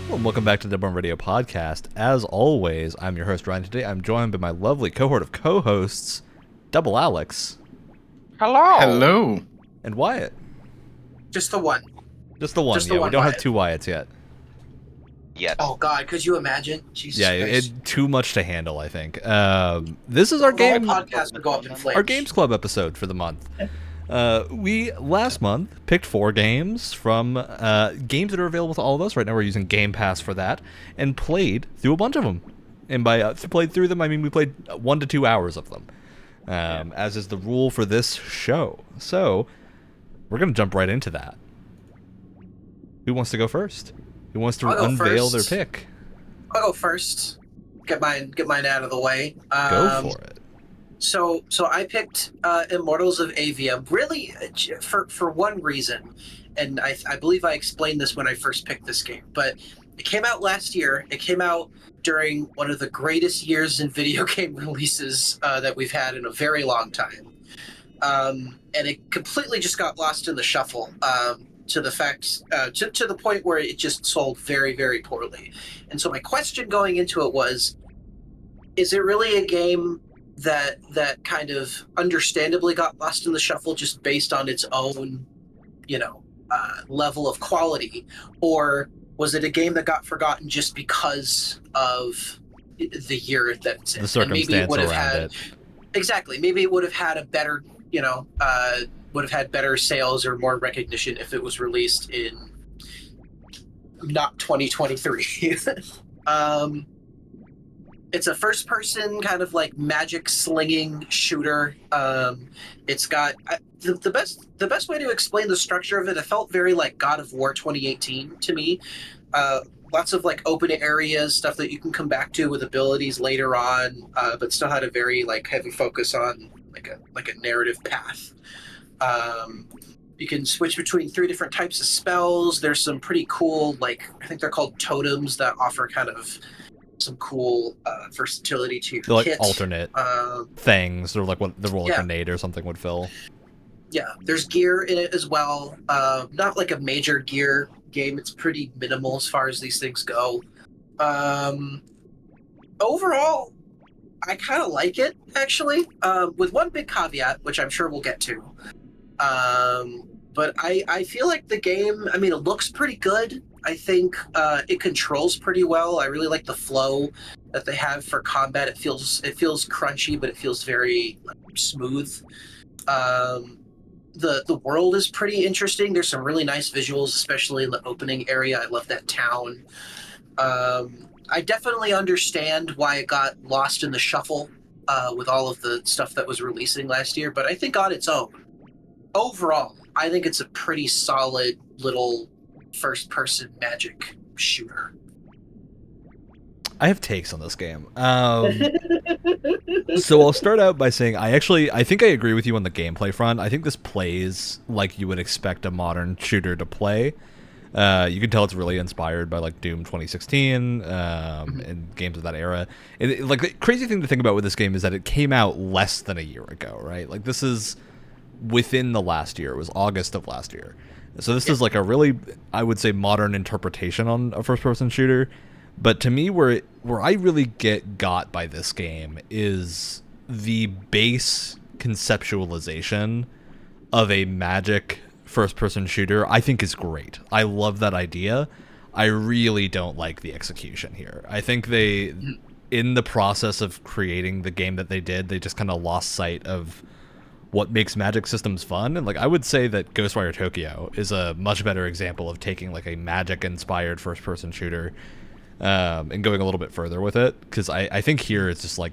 Well, welcome back to the Diablo Radio Podcast. As always, I'm your host, Ryan. Today I'm joined by my lovely cohort of co-hosts, Double Alex. Hello. Hello. And Wyatt. Just the one. Just the one, Just the yeah. one We don't Wyatt. have two Wyatts yet. Yet. Oh God, could you imagine? Jesus Yeah, Christ. too much to handle, I think. This is our The whole game, podcast would go up in flames. our Games Club episode for the month. We, last month, picked 4 games from games that are available to all of us. Right now we're using Game Pass for that, and played through a bunch of them. And by played through them, I mean we played 1 to 2 hours of them, as is the rule for this show. So, we're going to jump right into that. Who wants to go first? Who wants to I'll go unveil first. their pick? I'll go first. Get mine out of the way. Go for it. So I picked Immortals of Aveum really for one reason, and I believe I explained this when I first picked this game. But it came out last year. It came out during one of the greatest years in video game releases that we've had in a very long time, and it completely just got lost in the shuffle. To the fact, to the point where it just sold very, very poorly. And so my question going into it was, is it really a game that kind of understandably got lost in the shuffle just based on its own, level of quality? Or was it a game that got forgotten just because of the year that it's in? The circumstance around it. Exactly. Maybe it would have had a better, would have had better sales or more recognition if it was released in not 2023. It's a first-person kind of like magic slinging shooter. It's got the best way to explain the structure of it. It felt very like God of War 2018 to me. Lots of like open areas, stuff that you can come back to with abilities later on, but still had a very like heavy focus on like a narrative path. You can switch between 3 different types of spells. There's some pretty cool, like, I think they're called totems that offer kind of some cool versatility to your They're like kit. alternate things, or like what the role of Yeah. grenade or something would fill. Yeah, there's gear in it as well. Not like a major gear game. It's pretty minimal as far as these things go. Overall, I kind of like it, actually, with one big caveat, which I'm sure we'll get to. But I feel like the game, I mean, it looks pretty good. I think it controls pretty well. I really like the flow that they have for combat. It feels crunchy, but it feels very smooth. The world is pretty interesting. There's some really nice visuals, especially in the opening area. I love that town. I definitely understand why it got lost in the shuffle with all of the stuff that was releasing last year, but I think on its own, overall, I think it's a pretty solid little first-person magic shooter. I have takes on this game. So I'll start out by saying I think I agree with you on the gameplay front. I think this plays like you would expect a modern shooter to play. You can tell it's really inspired by like Doom 2016 and games of that era. Like the crazy thing to think about with this game is that it came out less than a year ago, right? Like this is within the last year. It was August of last year. So this is like a really, I would say, modern interpretation on a first-person shooter. But to me, where I really get got by this game is the base conceptualization of a magic first-person shooter. I think is great. I love that idea. I really don't like the execution here. I think they, in the process of creating the game that they did, they just kind of lost sight of what makes magic systems fun. And like I would say that Ghostwire Tokyo is a much better example of taking like a magic inspired first person shooter and going a little bit further with it, because I think here it's just like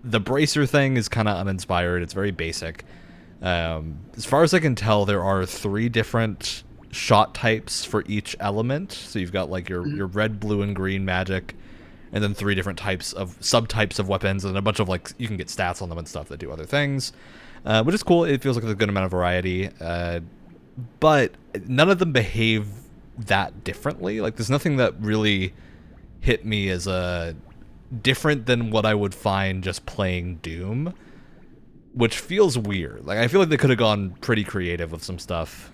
the bracer thing is kind of uninspired. It's very basic. As far as I can tell, there are 3 different shot types for each element. So you've got like your red, blue, and green magic, and then 3 different types of subtypes of weapons, and a bunch of like you can get stats on them and stuff that do other things. Which is cool. It feels like there's a good amount of variety, but none of them behave that differently. Like there's nothing that really hit me as different than what I would find just playing Doom, which feels weird. Like I feel like they could have gone pretty creative with some stuff.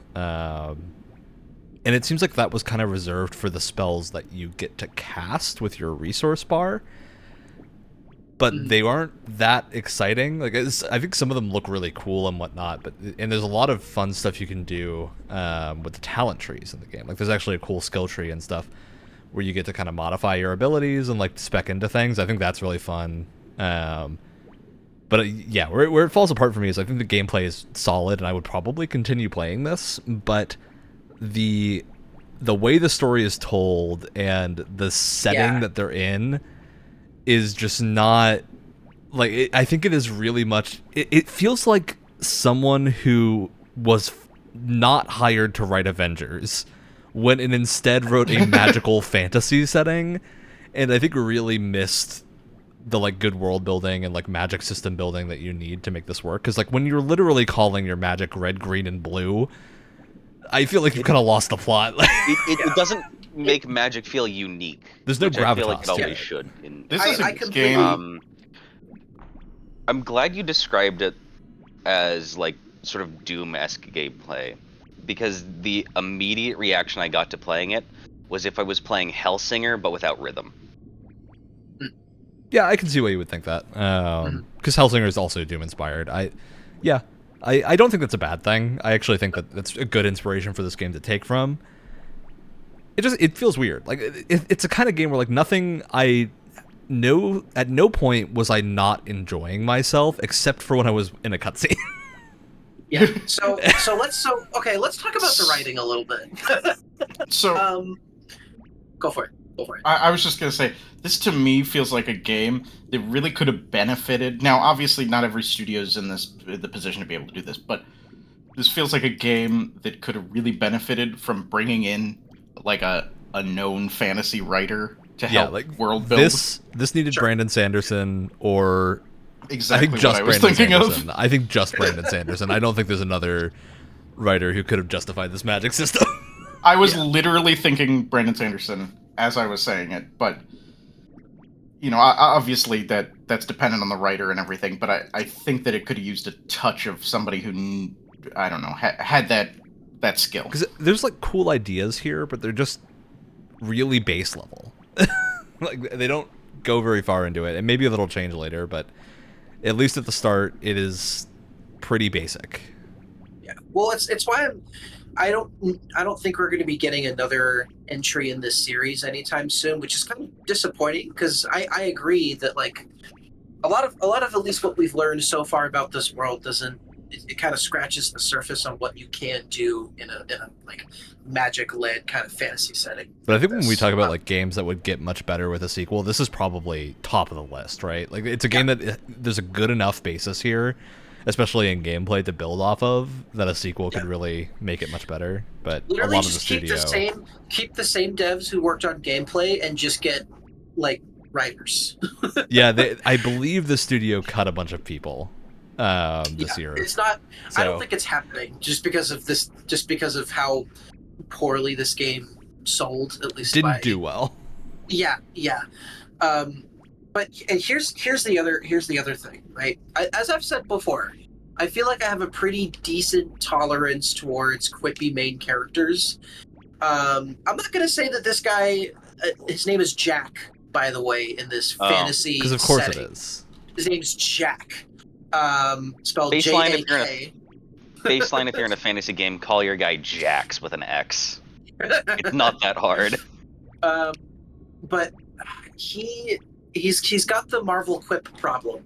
and it seems like that was kind of reserved for the spells that you get to cast with your resource bar. But they aren't that exciting. Like I think some of them look really cool and whatnot, and there's a lot of fun stuff you can do with the talent trees in the game. Like there's actually a cool skill tree and stuff where you get to kind of modify your abilities and like spec into things. I think that's really fun. But yeah, where it falls apart for me is I think the gameplay is solid, and I would probably continue playing this. But the way the story is told and the setting that they're in is just not like I think it is really much. It feels like someone who was not hired to write Avengers went and instead wrote a magical fantasy setting, and I think really missed the like good world building and like magic system building that you need to make this work. Because like when you're literally calling your magic red, green, and blue, I feel like you've kind of lost the plot. It doesn't make magic feel unique. There's no gravitas. I feel like it always should. This is a game. I'm glad you described it as like sort of Doom-esque gameplay, because the immediate reaction I got to playing it was if I was playing Hellsinger but without rhythm. Yeah, I can see why you would think that. Because Hellsinger is also Doom-inspired. I don't think that's a bad thing. I actually think that that's a good inspiration for this game to take from. It feels weird. Like it's a kind of game where like nothing at no point was I not enjoying myself except for when I was in a cutscene. Yeah. So let's talk about the writing a little bit. Go for it. I was just gonna say, this to me feels like a game that really could have benefited. Now, obviously, not every studio is in the position to be able to do this, but this feels like a game that could have really benefited from bringing in like a known fantasy writer to help world build. This needed Brandon Sanderson or exactly what I was thinking of. I think just Brandon Sanderson. I don't think there's another writer who could have justified this magic system. I was literally thinking Brandon Sanderson as I was saying it, but you know, obviously that's dependent on the writer and everything, but I think that it could have used a touch of somebody who, I don't know, had that skill. Because there's like cool ideas here, but they're just really base level. Like they don't go very far into it, and maybe a little change later, but at least at the start, it is pretty basic. Yeah, well, it's why I don't think we're going to be getting another entry in this series anytime soon, which is kind of disappointing because I agree that like a lot of at least what we've learned so far about this world doesn't it kind of scratches the surface on what you can do in a like magic-led kind of fantasy setting. But I think when we talk about like games that would get much better with a sequel, this is probably top of the list, right? Like it's a game that there's a good enough basis here, especially in gameplay, to build off of, that a sequel could really make it much better. But literally a lot of the studio keep the same devs who worked on gameplay and just get like writers. Yeah, I believe the studio cut a bunch of people this year. It's not. So, I don't think it's happening just because of how poorly this game sold. At least didn't do well. Yeah. But here's the other thing, right? As I've said before, I feel like I have a pretty decent tolerance towards quippy main characters. I'm not gonna say that this guy, his name is Jack, by the way, in this fantasy. Because of course setting. it is. His name's Jack. Spelled Baseline J-A-K. Baseline, if you're in a fantasy game, call your guy Jax with an X. It's not that hard. But he's got the Marvel quip problem.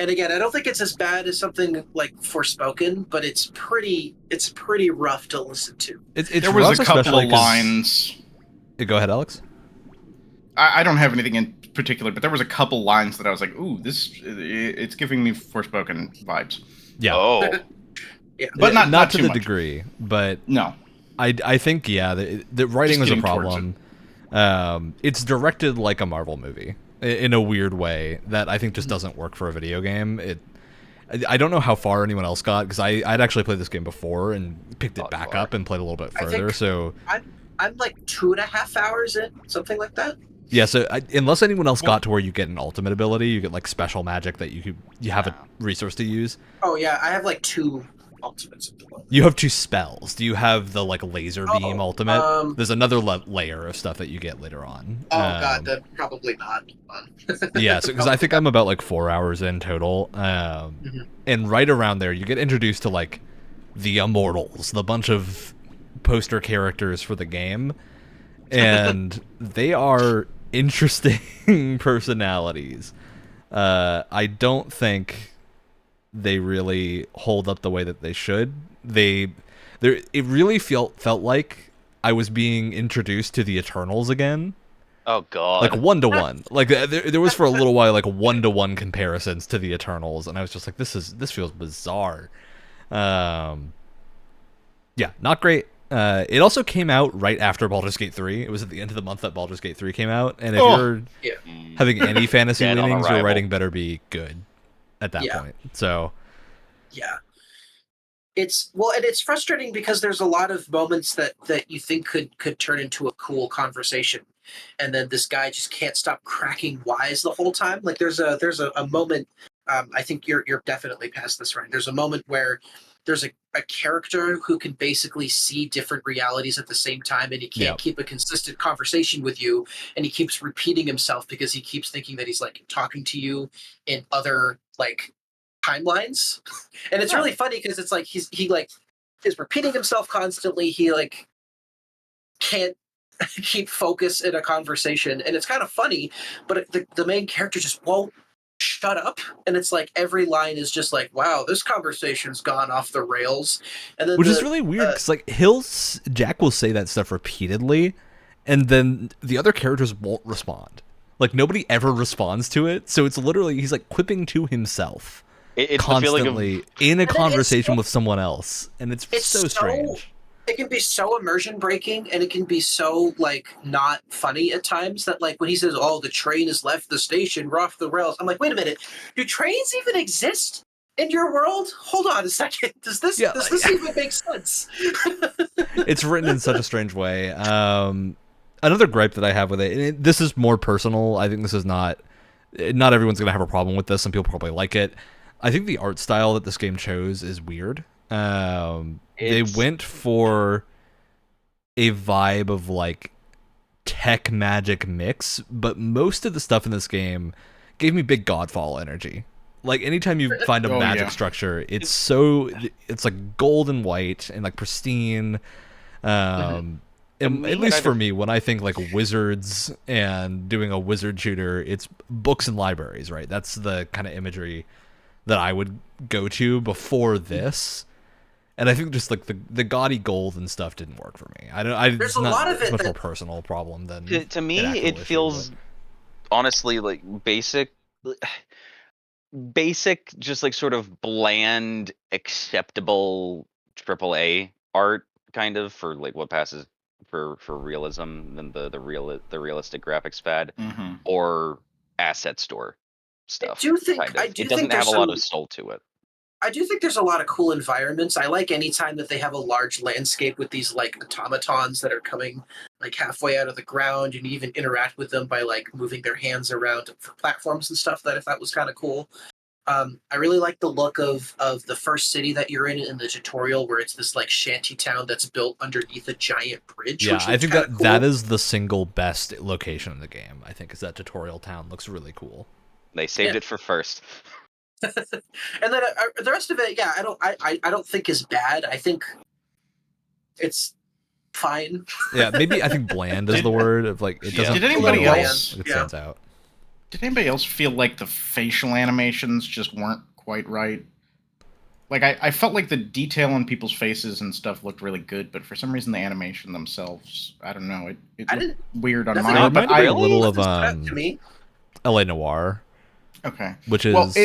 And again, I don't think it's as bad as something like Forspoken, but it's pretty rough to listen to. There was a couple of lines. Go ahead, Alex. I don't have anything in particular, but there was a couple lines that I was like, "Ooh, it's giving me Forspoken vibes." Yeah. Oh. Yeah. But not to too the much. degree. But no, I think the writing was a problem. It's directed like a Marvel movie in a weird way that I think just doesn't work for a video game. I don't know how far anyone else got, because I'd actually played this game before and picked it back up and played a little bit further. So I'm like 2.5 hours in, something like that. Yeah, so unless anyone else got to where you get an ultimate ability, you get like special magic that you have a resource to use. Oh yeah, I have like 2 ultimates at the moment. You have 2 spells. Do you have the like laser beam ultimate? There's another layer of stuff that you get later on. God, then probably not. Yeah, because I think I'm about like 4 hours in total, and right around there you get introduced to like the Immortals, the bunch of poster characters for the game, and they are interesting personalities. I don't think they really hold up the way that they should. It really felt like I was being introduced to the Eternals again. Oh god. Like 1-to-1. Like there was for a little while like 1-to-1 comparisons to the Eternals, and I was just like, this feels bizarre. Yeah, not great. It also came out right after Baldur's Gate 3. It was at the end of the month that Baldur's Gate 3 came out, and if you're having any fantasy leanings, your writing better be good at that point. So yeah. And it's frustrating because there's a lot of moments that you think could turn into a cool conversation, and then this guy just can't stop cracking wise the whole time. Like there's a moment, I think you're definitely past this, right? There's a moment where there's a character who can basically see different realities at the same time, and he can't keep a consistent conversation with you, and he keeps repeating himself because he keeps thinking that he's like talking to you in other like timelines. And it's really funny because it's like he like is repeating himself constantly. He like can't keep focus in a conversation, and it's kind of funny, but the main character just won't shut up, and it's like every line is just like, wow, this conversation's gone off the rails. And then which is really weird because like Jack will say that stuff repeatedly, and then the other characters won't respond. Like nobody ever responds to it, so it's literally he's like quipping to himself. It's constantly in a conversation with someone else, and it's so strange. It can be so immersion breaking, and it can be so like not funny at times that like when he says, "Oh, the train has left the station, we're off the rails," I'm like, "Wait a minute, do trains even exist in your world? Hold on a second. Does this even make sense?" It's written in such a strange way. Another gripe that I have with it, and this is more personal. I think this is not everyone's gonna have a problem with this. Some people probably like it. I think the art style that this game chose is weird. They went for a vibe of like tech magic mix, but most of the stuff in this game gave me big Godfall energy. Like anytime you find a magic structure, it's like gold and white and like pristine. At least for me, when I think like wizards and doing a wizard shooter, it's books and libraries, right? That's the kind of imagery that I would go to before this. And I think just like the gaudy gold and stuff didn't work for me. There's a lot of it. It's much more personal problem than to me. It feels honestly like basic, just like sort of bland, acceptable AAA art, kind of for like what passes for realism than the realistic graphics fad or asset store stuff. It doesn't have a lot of soul to it. I do think there's a lot of cool environments. I like any time that they have a large landscape with these like automatons that are coming like halfway out of the ground, and you even interact with them by like moving their hands around for platforms and stuff. That I thought was kind of cool. I really like the look of the first city that you're in the tutorial, where it's this like shanty town that's built underneath a giant bridge. Yeah, I think that is the single best location in the game. I think is that tutorial town looks really cool. They saved it for first. And then the rest of it, I don't think is bad. I think it's fine. Yeah, maybe I think bland is the word. Of like it doesn't. Did anybody else? It stands out. Did anybody else feel like the facial animations just weren't quite right? Like I felt like the detail on people's faces and stuff looked really good, but for some reason the animation themselves, I don't know, it looked weird on mine. But a little of LA Noire. Okay, which is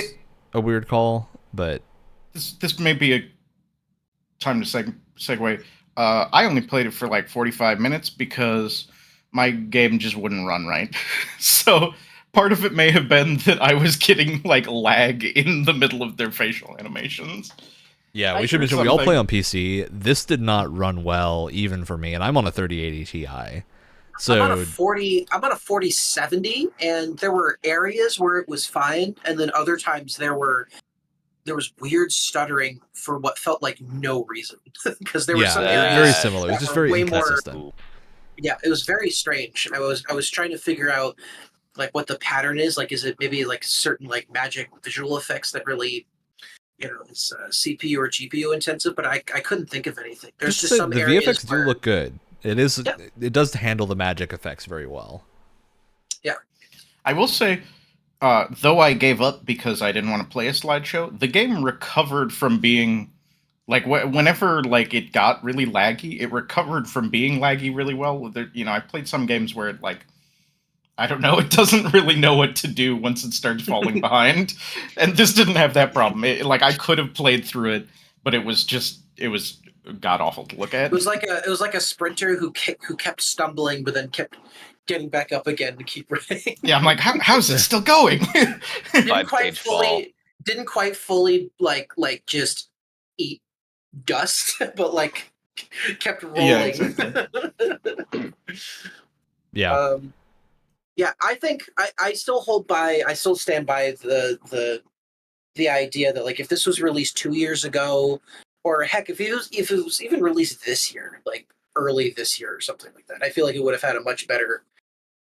a weird call, but this may be a time to segue. I only played it for like 45 minutes because my game just wouldn't run right. So part of it may have been that I was getting like lag in the middle of their facial animations. Yeah, we should mention we all play on PC. This did not run well even for me, and I'm on a 3080 Ti. So I'm on a 4070, and there were areas where it was fine, and then other times there were weird stuttering for what felt like no reason, because there were some very areas similar. It was that just were very way more. inconsistent. Yeah, it was very strange. I was trying to figure out like what the pattern is. Like, is it maybe like certain like magic visual effects that really, is CPU or GPU intensive? But I couldn't think of anything. There's just some the areas VFX do look good. Yeah. It does handle the magic effects very well. Yeah. I will say, though I gave up because I didn't want to play a slideshow, the game recovered from being like whenever like it got really laggy, it recovered from being laggy really well. I played some games where it like, I don't know, it doesn't really know what to do once it starts falling behind, and this didn't have that problem. Like I could have played through it, but it was god awful to look at. It was like a sprinter who kept stumbling, but then kept getting back up again to keep running. Yeah, I'm like, how's this still going? Didn't quite fully like just eat dust, but like kept rolling. Yeah, exactly. Yeah. Yeah, I think I still stand by the idea that like if this was released 2 years ago, or heck, if it was even released this year, like early this year or something like that, I feel like it would have had a much better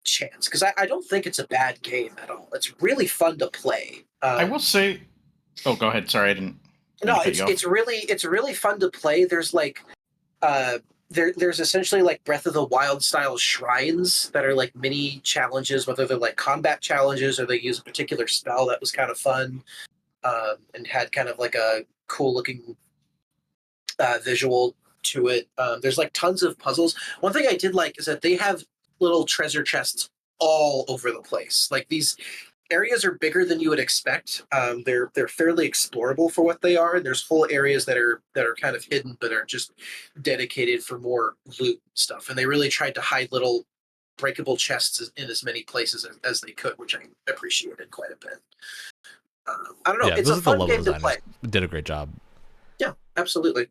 chance, because I don't think it's a bad game at all. It's really fun to play. I will say, oh, go ahead. Sorry, I didn't. No, it's really fun to play. There's like, there's essentially like Breath of the Wild style shrines that are like mini challenges, whether they're like combat challenges or they use a particular spell. That was kind of fun, and had kind of like a cool looking visual to it. There's like tons of puzzles. One thing I did like is that they have little treasure chests all over the place. Like, these areas are bigger than you would expect. They're fairly explorable for what they are. And there's whole areas that are kind of hidden, but are just dedicated for more loot stuff. And they really tried to hide little breakable chests in as many places as they could, which I appreciated quite a bit. I don't know. Yeah, it's a fun game to play. Did a great job. Yeah, absolutely.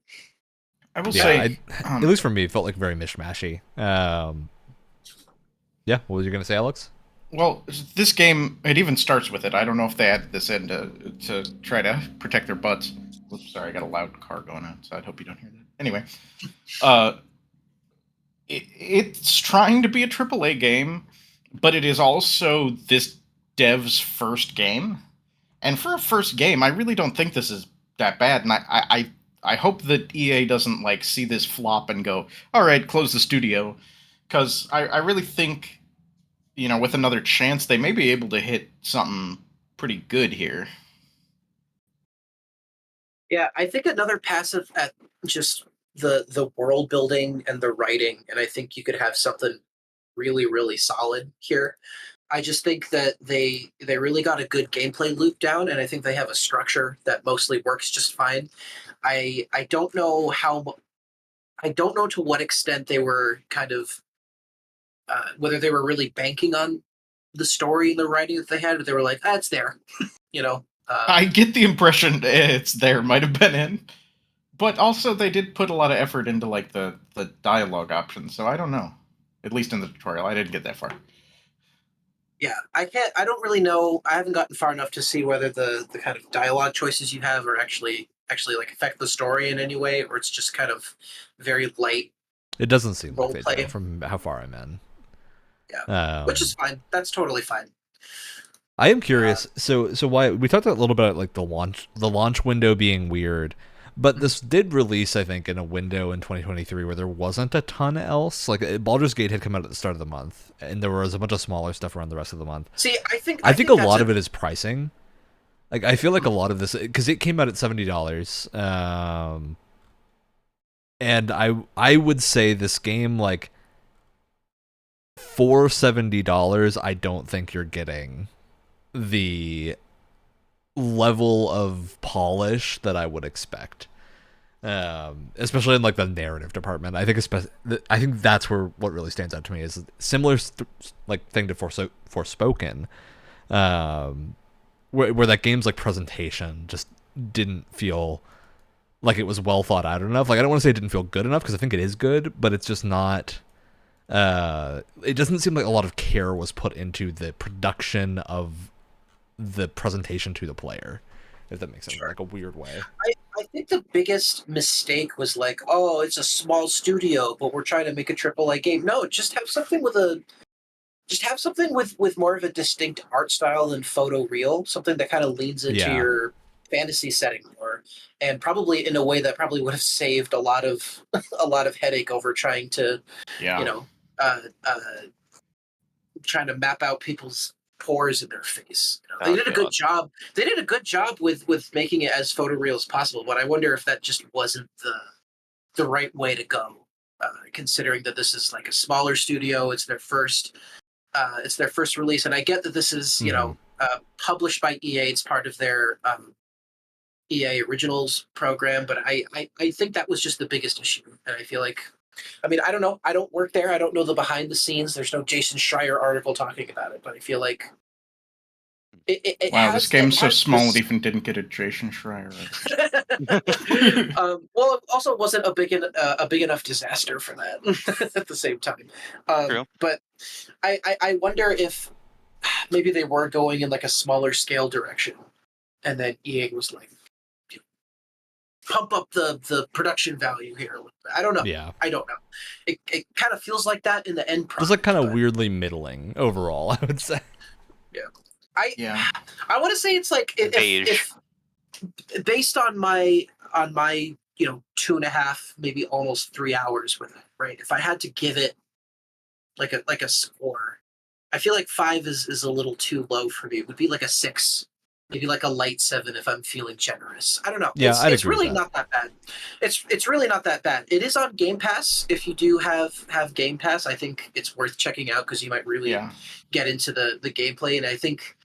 I will say, at least for me, it felt like very mishmashy. Yeah, what was you going to say, Alex? Well, this game, it even starts with it. I don't know if they added this in to try to protect their butts. Oops, sorry, I got a loud car going outside. Hope you don't hear that. Anyway, it's trying to be a AAA game, but it is also this dev's first game. And for a first game, I really don't think this is that bad. And I hope that EA doesn't like see this flop and go, all right, close the studio. Because I really think, with another chance, they may be able to hit something pretty good here. Yeah, I think another passive at just the world building and the writing, and I think you could have something really, really solid here. I just think that they really got a good gameplay loop down, and I think they have a structure that mostly works just fine. I don't know to what extent they were kind of whether they were really banking on the story and the writing that they had, or they were like, it's there, I get the impression it's there, might have been in, but also they did put a lot of effort into like the dialogue options. So I don't know. At least in the tutorial, I didn't get that far. Yeah, I don't really know. I haven't gotten far enough to see whether the kind of dialogue choices you have are actually like affect the story in any way, or it's just kind of very light. It doesn't seem like play. they do from how far I'm in. Yeah, which is fine. That's totally fine. I am curious. So why we talked a little bit about like the launch window being weird, but this did release, I think, in a window in 2023 where there wasn't a ton else. Like Baldur's Gate had come out at the start of the month, and there was a bunch of smaller stuff around the rest of the month. See, I think a lot of it is pricing. Like I feel like a lot of this, because it came out at $70, and I would say this game, like, for $70, I don't think you're getting the level of polish that I would expect, especially in like the narrative department. I think that's where what really stands out to me is similar like thing to Forspoken, where that game's like presentation just didn't feel like it was well thought out enough. Like I don't want to say it didn't feel good enough, because I think it is good, but it's just not. It doesn't seem like a lot of care was put into the production of the presentation to the player, if that makes sense, Sure. like a weird way. I think the biggest mistake was like, oh, it's a small studio, but we're trying to make a AAA game. No, just have something with more of a distinct art style than photo real, something that kind of leans into Yeah. your fantasy setting more, and probably in a way that probably would have saved a lot of headache over trying to, Yeah. you know, uh, uh, trying to map out people's pores in their face. They did a good job. They did a good job with making it as photoreal as possible, but I wonder if that just wasn't the right way to go, considering that this is like a smaller studio. It's their first release, and I get that this is published by EA. It's part of their EA Originals program, but I think that was just the biggest issue, and I feel like. I mean, I don't know. I don't work there. I don't know the behind the scenes. There's no Jason Schreier article talking about it, but I feel like this game's so small it even didn't get a Jason Schreier. Well, it also wasn't a big enough disaster for that at the same time. True. But I wonder if maybe they were going in like a smaller scale direction, and then EA was like, pump up the production value here. I don't know. Yeah. I don't know. It kind of feels like that in the end product. It's like kind of weirdly middling overall, I would say. Yeah. I want to say it's like if based on my 2.5, maybe almost 3 hours with it, right? If I had to give it like a score, I feel like 5 is a little too low for me. It would be like a 6. Maybe like a light 7 if I'm feeling generous. I don't know. Yeah, it's really not that bad. It's really not that bad. It is on Game Pass. If you do have Game Pass, I think it's worth checking out because you might really get into the gameplay. And I think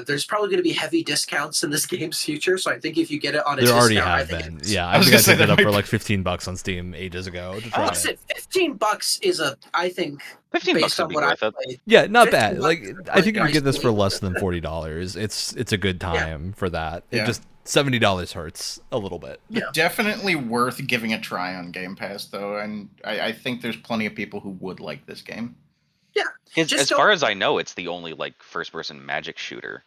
there's probably going to be heavy discounts in this game's future. So I think if you get it on a there discount, already have been. Yeah, I think I picked it up for like $15 on Steam ages ago to try it. $15 is I think 15 based on what I played. Yeah, not bad. Like I think you nice can get this for deal. less than $40. It's a good time for that. Yeah. It just $70 hurts a little bit. Yeah. Definitely worth giving a try on Game Pass though, and I think there's plenty of people who would like this game. Yeah. As far as I know, it's the only like first-person magic shooter.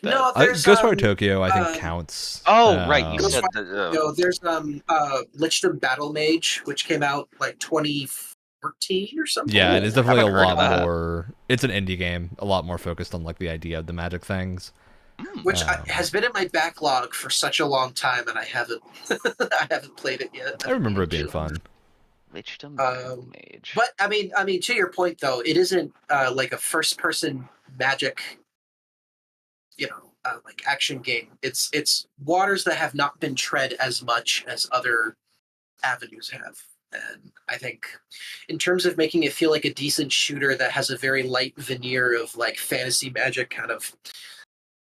No, there's Ghostwire Tokyo, I think counts. Oh, right. You said there's Lichdom Battle Mage, which came out like 2014 or something. Yeah, it is definitely a lot that. more. It's an indie game, a lot more focused on like the idea of the magic things. Which has been in my backlog for such a long time, and I haven't played it yet. I remember it being fun. Lichdom Battle Mage. But I mean, to your point though, it isn't like a first-person magic, like action game. It's waters that have not been tread as much as other avenues have. And I think in terms of making it feel like a decent shooter that has a very light veneer of like fantasy magic kind of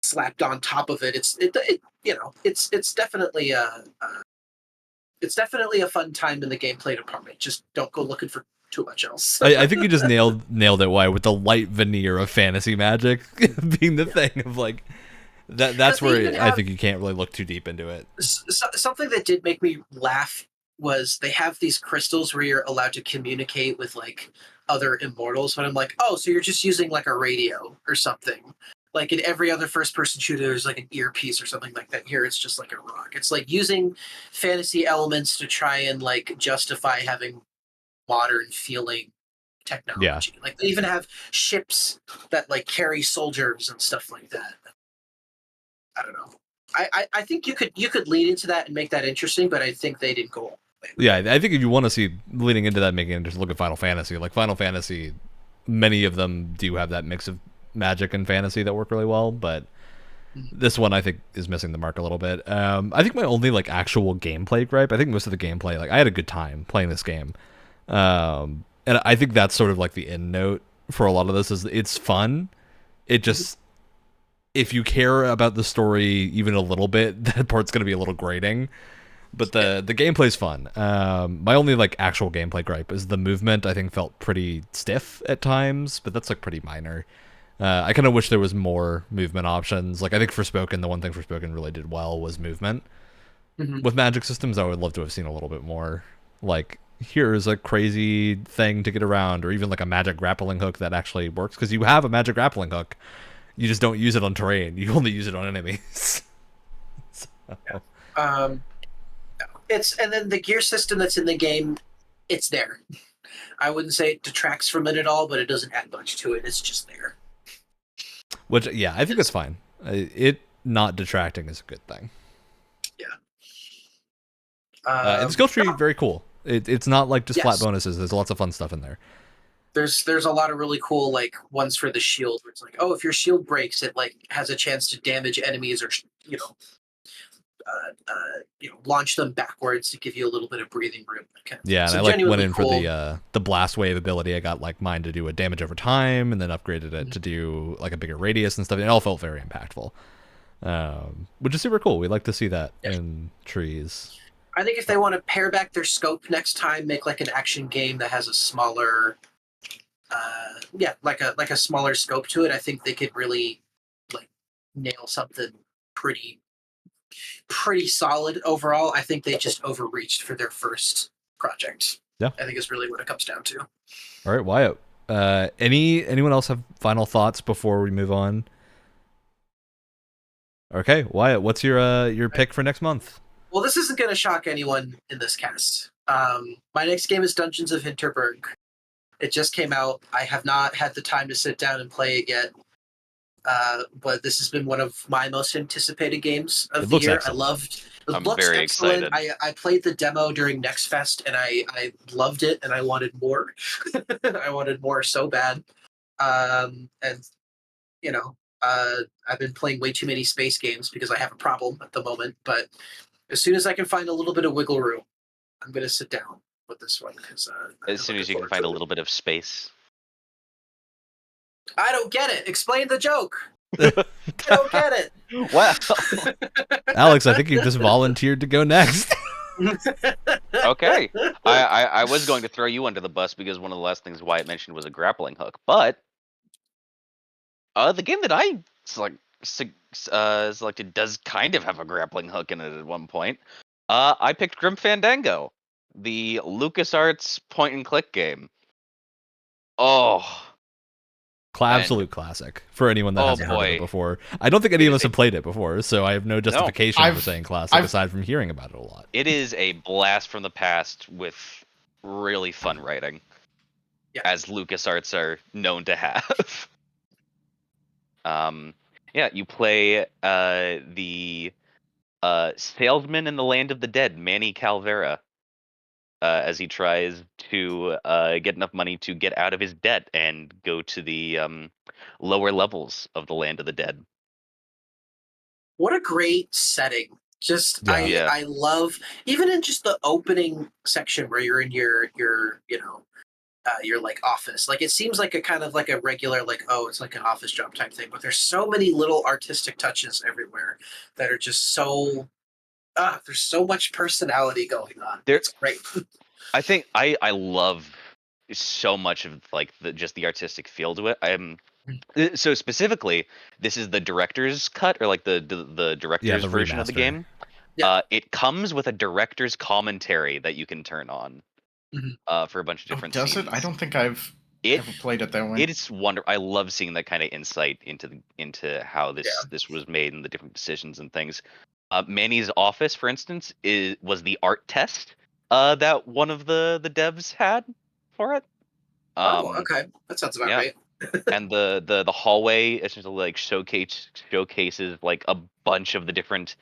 slapped on top of it, it's definitely a fun time in the gameplay department. Just don't go looking for too much else. I think you just nailed it. Why with the light veneer of fantasy magic being the thing of like that's where I think you can't really look too deep into it. Something that did make me laugh was they have these crystals where you're allowed to communicate with like other immortals. But I'm like, oh, so you're just using like a radio or something. Like in every other first-person shooter, there's like an earpiece or something like that. Here, it's just like a rock. It's like using fantasy elements to try and like justify having modern feeling technology. Yeah. Like they even have ships that like carry soldiers and stuff like that. I don't know. I think you could lean into that and make that interesting, but I think they didn't go. Yeah, I think if you want to see leading into that, making it just look at Final Fantasy. Like Final Fantasy, many of them do have that mix of magic and fantasy that work really well, but this one I think is missing the mark a little bit. I think my only like actual gameplay gripe, I think most of the gameplay, like I had a good time playing this game, and I think that's sort of like the end note for a lot of this is it's fun. It just, if you care about the story even a little bit, that part's going to be a little grating. But the gameplay's fun. My only like actual gameplay gripe is the movement. I think felt pretty stiff at times, but that's like pretty minor. I kind of wish there was more movement options. Like I think Forspoken, the one thing Forspoken really did well was movement. Mm-hmm. With magic systems, I would love to have seen a little bit more. Like here's a crazy thing to get around, or even like a magic grappling hook that actually works. Because you have a magic grappling hook, you just don't use it on terrain. You only use it on enemies. And then the gear system that's in the game, it's there. I wouldn't say it detracts from it at all, but it doesn't add much to it. It's just there. Which, yeah, I think that's fine. It not detracting is a good thing. Yeah. And the skill tree, very cool. It's not like just Yes. flat bonuses. There's lots of fun stuff in there. There's a lot of really cool like ones for the shield where it's like, oh, if your shield breaks, it like has a chance to damage enemies or launch them backwards to give you a little bit of breathing room. Yeah, and I like went in for the blast wave ability. I got like mine to do a damage over time, and then upgraded it to do like a bigger radius and stuff. It all felt very impactful, which is super cool. We like to see that in trees. I think if they want to pare back their scope next time, make like an action game that has a smaller, like a smaller scope to it. I think they could really like nail something pretty solid overall. I think they just overreached for their first project. Yeah, I think is really what it comes down to. All right, Wyatt. Anyone else have final thoughts before we move on? Okay, Wyatt, what's your pick for next month? Well, this isn't going to shock anyone in this cast. My next game is Dungeons of Hinterberg. It just came out. I have not had the time to sit down and play it yet. But this has been one of my most anticipated games of the year. Excellent. It looks very excellent. I played the demo during Next Fest and I loved it and I wanted more. I wanted more so bad. I've been playing way too many space games because I have a problem at the moment. But as soon as I can find a little bit of wiggle room, I'm going to sit down with this one. As soon as you can find a little bit of space. I don't get it. Explain the joke. I don't get it. Wow. Alex, I think you just volunteered to go next. Okay. I was going to throw you under the bus because one of the last things Wyatt mentioned was a grappling hook, but the game that I selected does kind of have a grappling hook in it at one point. I picked Grim Fandango, the LucasArts point-and-click game. Oh. Absolute classic for anyone that hasn't heard of it before. I don't think any of us have played it before, so I have no justification for saying classic aside from hearing about it a lot. It is a blast from the past with really fun writing, as LucasArts are known to have. You play the salesman in the land of the dead, Manny Calvera, as he tries to get enough money to get out of his debt and go to the lower levels of the land of the dead. What a great setting. I love, even in just the opening section where you're in your like office. Like it seems like a kind of like a regular, like, oh, it's like an office job type thing, but there's so many little artistic touches everywhere that are just so there's so much personality going on. It's great. I think I love so much of like the artistic feel to it. So specifically, this is the director's cut or like the director's version of the game. Yeah. It comes with a director's commentary that you can turn on for a bunch of different scenes. Does it? I don't think I've ever played it that way. It's wonderful. I love seeing that kind of insight into how this was made and the different decisions and things. Manny's office, for instance, was the art test that one of the devs had for it. Okay, that sounds about right. And the hallway essentially like showcases like a bunch of the different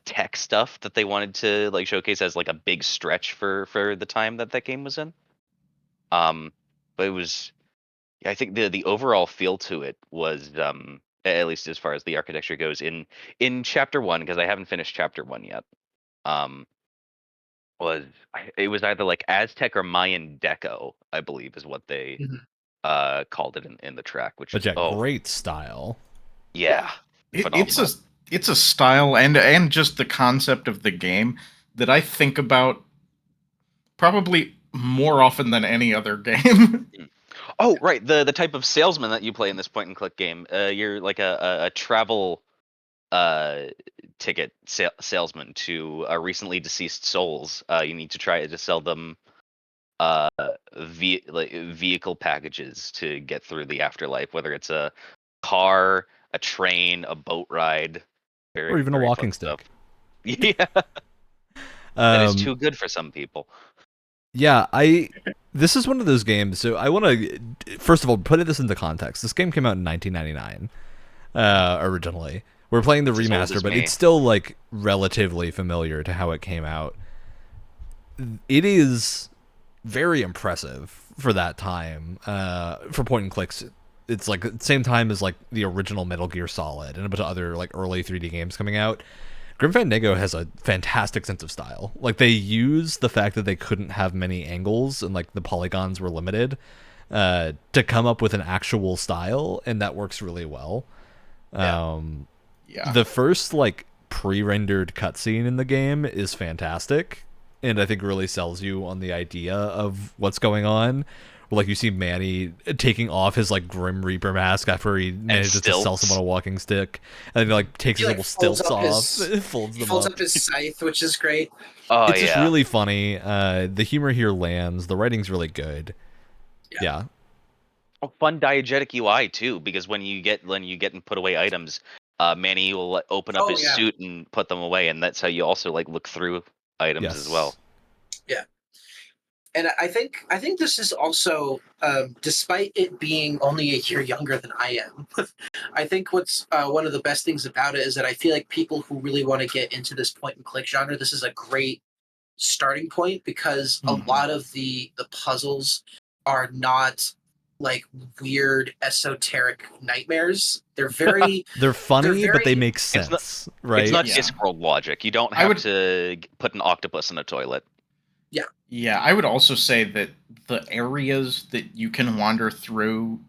tech stuff that they wanted to like showcase as like a big stretch for the time that game was in. But it was, I think the overall feel to it was at least as far as the architecture goes in chapter 1, because I haven't finished chapter 1 yet. It was either like Aztec or Mayan Deco, I believe, is what they called it in the track, which is great style. Yeah, it's a style and just the concept of the game that I think about probably more often than any other game. Oh, right. The type of salesman that you play in this point and click game, you're like a travel ticket salesman to recently deceased souls. You need to try to sell them vehicle packages to get through the afterlife, whether it's a car, a train, a boat ride, or even a walking stick. Yeah, that is too good for some people. Yeah, this is one of those games. So I want to first of all put this into context. This game came out in 1999 originally. We're playing the It's as old remaster, as but me. it's still like relatively familiar to how it came out. It is very impressive for that time. For point and clicks, it's like at the same time as like the original Metal Gear Solid and a bunch of other like early 3D games coming out. Grim Fandango has a fantastic sense of style. Like they use the fact that they couldn't have many angles and like the polygons were limited to come up with an actual style, and that works really well. Yeah. The first like pre-rendered cutscene in the game is fantastic, and I think really sells you on the idea of what's going on. Like you see Manny taking off his like Grim Reaper mask after he manages to sell someone a walking stick, and then he like takes his little stilts off, folds them folds up. up his scythe, which is great. Oh It's just really funny. The humor here lands. The writing's really good. Yeah. Oh, fun diegetic UI too, because when you get and put away items, Manny will open up his suit and put them away, and that's how you also like look through items as well. Yeah. And I think this is also, despite it being only a year younger than I am, I think what's one of the best things about it is that I feel like people who really want to get into this point and click genre, this is a great starting point, because a lot of the puzzles are not like weird esoteric nightmares. They're very they're funny, very, but they make sense, right? It's not Discworld logic. You don't have to put an octopus in a toilet. Yeah, I would also say that the areas that you can wander through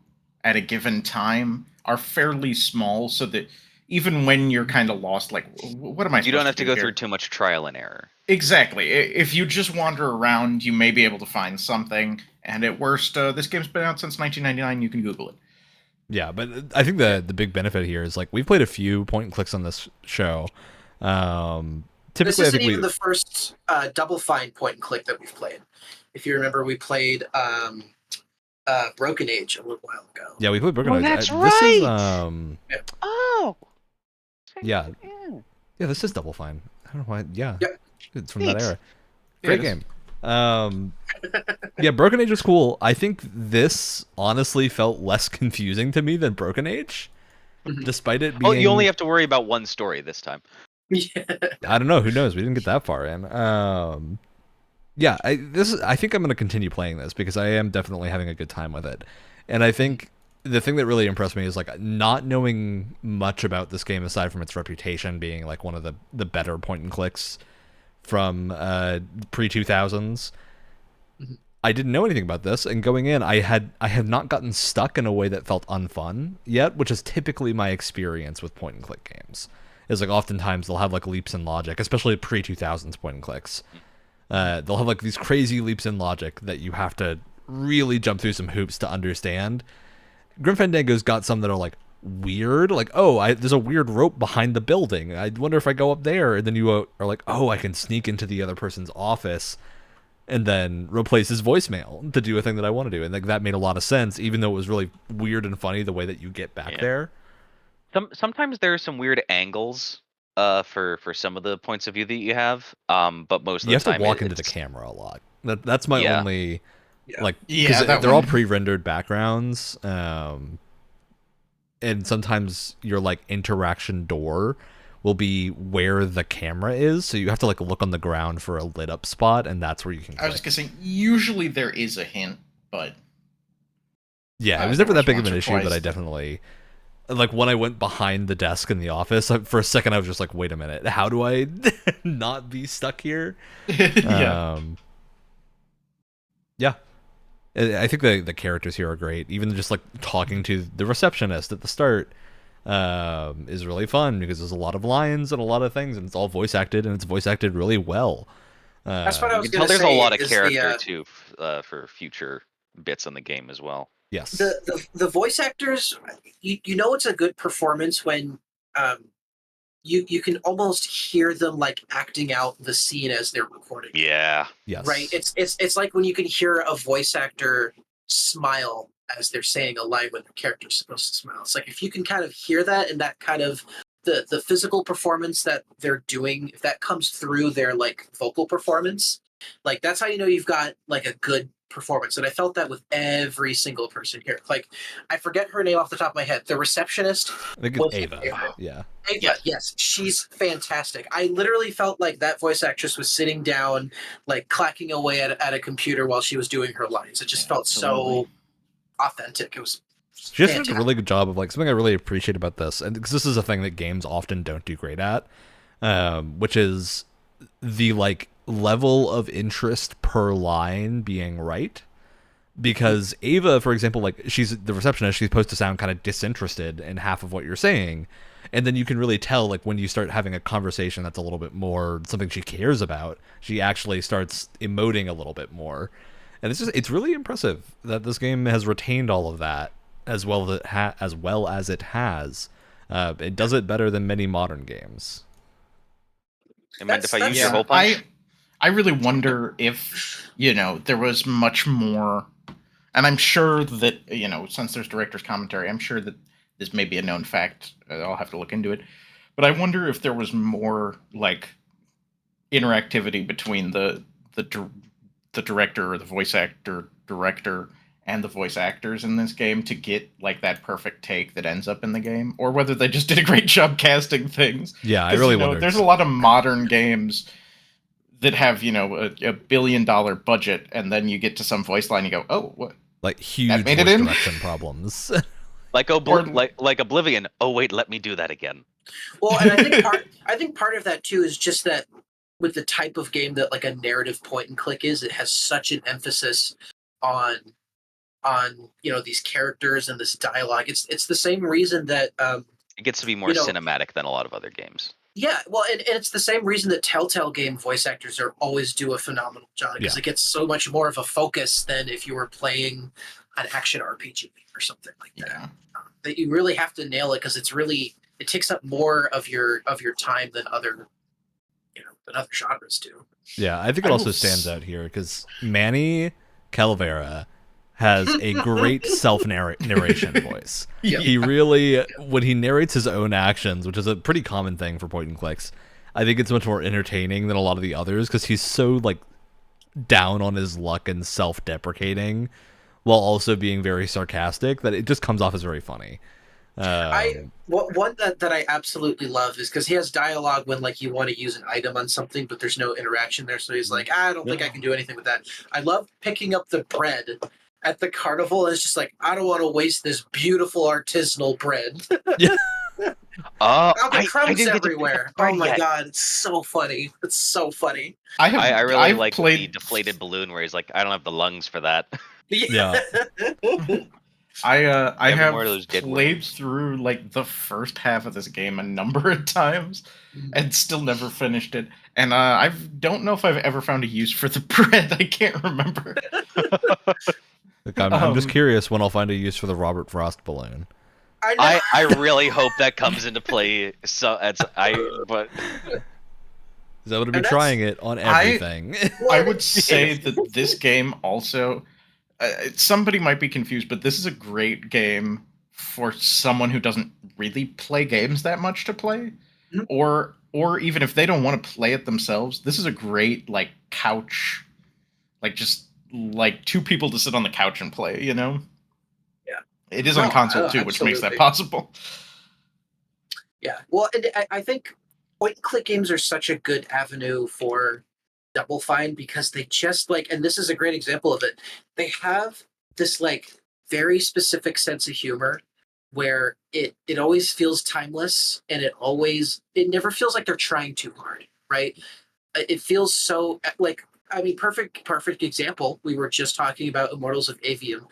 at a given time are fairly small, so that even when you're kind of lost, like, what am I supposed to do? You don't have to go here? through too much trial and error. Exactly. If you just wander around, you may be able to find something, and at worst, this game's been out since 1999, you can Google it. Yeah, but I think the big benefit here is, like, we've played a few point and clicks on this show. Typically, this isn't even the first Double Fine point and click that we've played. If you remember, we played Broken Age a little while ago. Yeah, we played Broken Age. That's right. This is, Oh. Yeah. Yeah, this is Double Fine. I don't know why. Yeah. Yep. It's from that era. Great game. Yeah, Broken Age was cool. I think this honestly felt less confusing to me than Broken Age, despite it being... Oh, you only have to worry about one story this time. Yeah. I don't know. Who knows? We didn't get that far in. Yeah, I think I'm going to continue playing this because I am definitely having a good time with it. And I think the thing that really impressed me is like not knowing much about this game aside from its reputation being like one of the better point and clicks from pre-2000s. I didn't know anything about this, and going in, I have not gotten stuck in a way that felt unfun yet, which is typically my experience with point and click games. Is like oftentimes they'll have like leaps in logic, especially pre-2000s point and clicks. They'll have like these crazy leaps in logic that you have to really jump through some hoops to understand. Grim Fandango's got some that are like weird, like, oh, there's a weird rope behind the building. I wonder if I go up there, and then you are like, oh, I can sneak into the other person's office and then replace his voicemail to do a thing that I want to do. And like that made a lot of sense, even though it was really weird and funny the way that you get back there. Sometimes there are some weird angles for some of the points of view that you have, but most of the time you have to walk into the camera a lot. That's my only like, because they're all pre-rendered backgrounds, and sometimes your like interaction door will be where the camera is, so you have to like look on the ground for a lit up spot, and that's where you can click. I was just gonna say, usually there is a hint, but yeah, it was never that big of an issue, but I definitely... Like, when I went behind the desk in the office, for a second I was just like, wait a minute, how do I not be stuck here? Yeah. Yeah. I think the characters here are great. Even just, like, talking to the receptionist at the start is really fun, because there's a lot of lines and a lot of things, and it's all voice acted, and it's voice acted really well. That's what I was going to say. There's a lot of character, too, for future bits in the game as well. Yes. The voice actors, you know it's a good performance when you can almost hear them like acting out the scene as they're recording. Yeah. Yes. Right. It's like when you can hear a voice actor smile as they're saying a line when the character's supposed to smile. It's like if you can kind of hear that and that kind of the physical performance that they're doing, if that comes through their like vocal performance, like that's how you know you've got like a good performance. And I felt that with every single person here. Like I forget her name off the top of my head. The receptionist I think was it's Ava. Yeah. Ava, yes, she's fantastic. I literally felt like that voice actress was sitting down, like clacking away at a computer while she was doing her lines. It just felt so authentic. It was She just did fantastic. a really good job of like something I really appreciate about this, and because this is a thing that games often don't do great at, which is the like level of interest per line being right. Because Ava, for example, like she's the receptionist, she's supposed to sound kind of disinterested in half of what you're saying, and then you can really tell like when you start having a conversation that's a little bit more something she cares about, she actually starts emoting a little bit more, and it's really impressive that this game has retained all of that as well as it has. It does it better than many modern games. And mind if I use That's- your whole punch? I really wonder if, there was much more, and I'm sure that, since there's director's commentary, I'm sure that this may be a known fact. I'll have to look into it. But I wonder if there was more, like, interactivity between the director or the voice actor director and the voice actors in this game to get, like, that perfect take that ends up in the game, or whether they just did a great job casting things. Yeah, I really wonder. There's a lot of modern games that have, a $1 billion budget, and then you get to some voice line and you go, oh, what? Like huge made it voice in? direction problems. Like like Oblivion. Oh wait, let me do that again. Well, and I think part of that too is just that with the type of game that like a narrative point and click is, it has such an emphasis on these characters and this dialogue. It's the same reason that It gets to be more cinematic than a lot of other games. yeah, well, and it's the same reason that Telltale game voice actors always do a phenomenal job, because it gets so much more of a focus than if you were playing an action RPG or something like that. Yeah. That you really have to nail it, because it takes up more of your time than other genres do. Yeah, I think it also stands out here because Manny Calavera has a great self-narration voice. Yeah. He really, when he narrates his own actions, which is a pretty common thing for point and clicks, I think it's much more entertaining than a lot of the others because he's so like down on his luck and self-deprecating while also being very sarcastic that it just comes off as very funny. One that I absolutely love is because he has dialogue when like you want to use an item on something, but there's no interaction there. So he's like, I don't think I can do anything with that. I love picking up the bread at the carnival, and it's just like, I don't want to waste this beautiful artisanal bread. Yeah. The crumbs everywhere. Oh my yet. god, it's so funny. It's so funny. I really I've like played the deflated balloon where he's like, I don't have the lungs for that. Yeah. I have more of those dead played worms. through like the first half of this game a number of times and still never finished it. And I don't know if I've ever found a use for the bread. I can't remember. Like, I'm just curious when I'll find a use for the Robert Frost balloon. I really hope that comes into play. So but Is that going to be trying it on everything? I would say that this game also, somebody might be confused, but this is a great game for someone who doesn't really play games that much to play, or even if they don't want to play it themselves. This is a great like couch, like just like two people to sit on the couch and play. Yeah, it is on console too, which makes that possible. Yeah, well, and I think point and click games are such a good avenue for Double Fine because they just like, and this is a great example of it. They have this like very specific sense of humor where it always feels timeless, and it never feels like they're trying too hard, right? It feels so like, I mean, perfect example. We were just talking about Immortals of Aveum.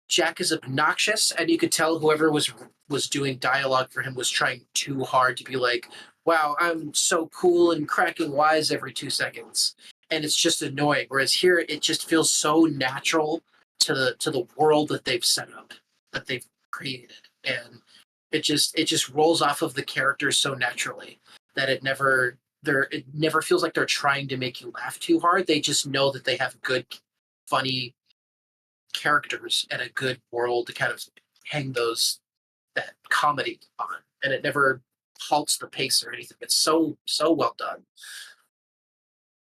Jack is obnoxious, and you could tell whoever was doing dialogue for him was trying too hard to be like, wow, I'm so cool and cracking wise every 2 seconds. And it's just annoying. Whereas here, it just feels so natural to the world that they've set up, that they've created. And it just rolls off of the characters so naturally that it never feels like they're trying to make you laugh too hard. They just know that they have good, funny characters and a good world to kind of hang that comedy on. And it never halts the pace or anything. It's so well done.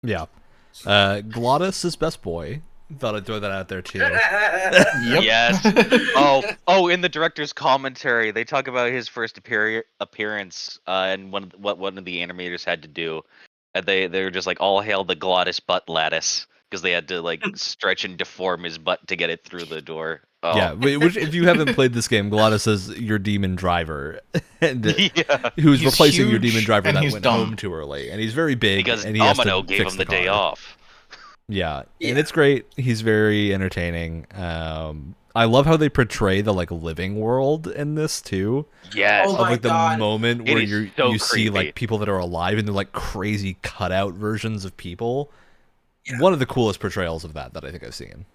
Yeah. Glottis is best boy. Thought I'd throw that out there too. Yep. Yes. Oh, in the director's commentary, they talk about his first appearance and what one of the animators had to do. And they were just like, all hail the Glottis butt lattice, because they had to like stretch and deform his butt to get it through the door. Oh. Yeah, which if you haven't played this game, Glottis is your demon driver, and who's He's replacing your huge, demon driver and that he's went dumb. home too early, and he's very big. Because and he has Domino to gave fix him the day car. off. Yeah, and it's great. He's very entertaining. I love how they portray the like living world in this too. Yes. Oh Of my like the God. moment It where is you so see like creepy. people that are alive and they're like crazy cutout versions of people. Yeah. One of the coolest portrayals of that I think I've seen.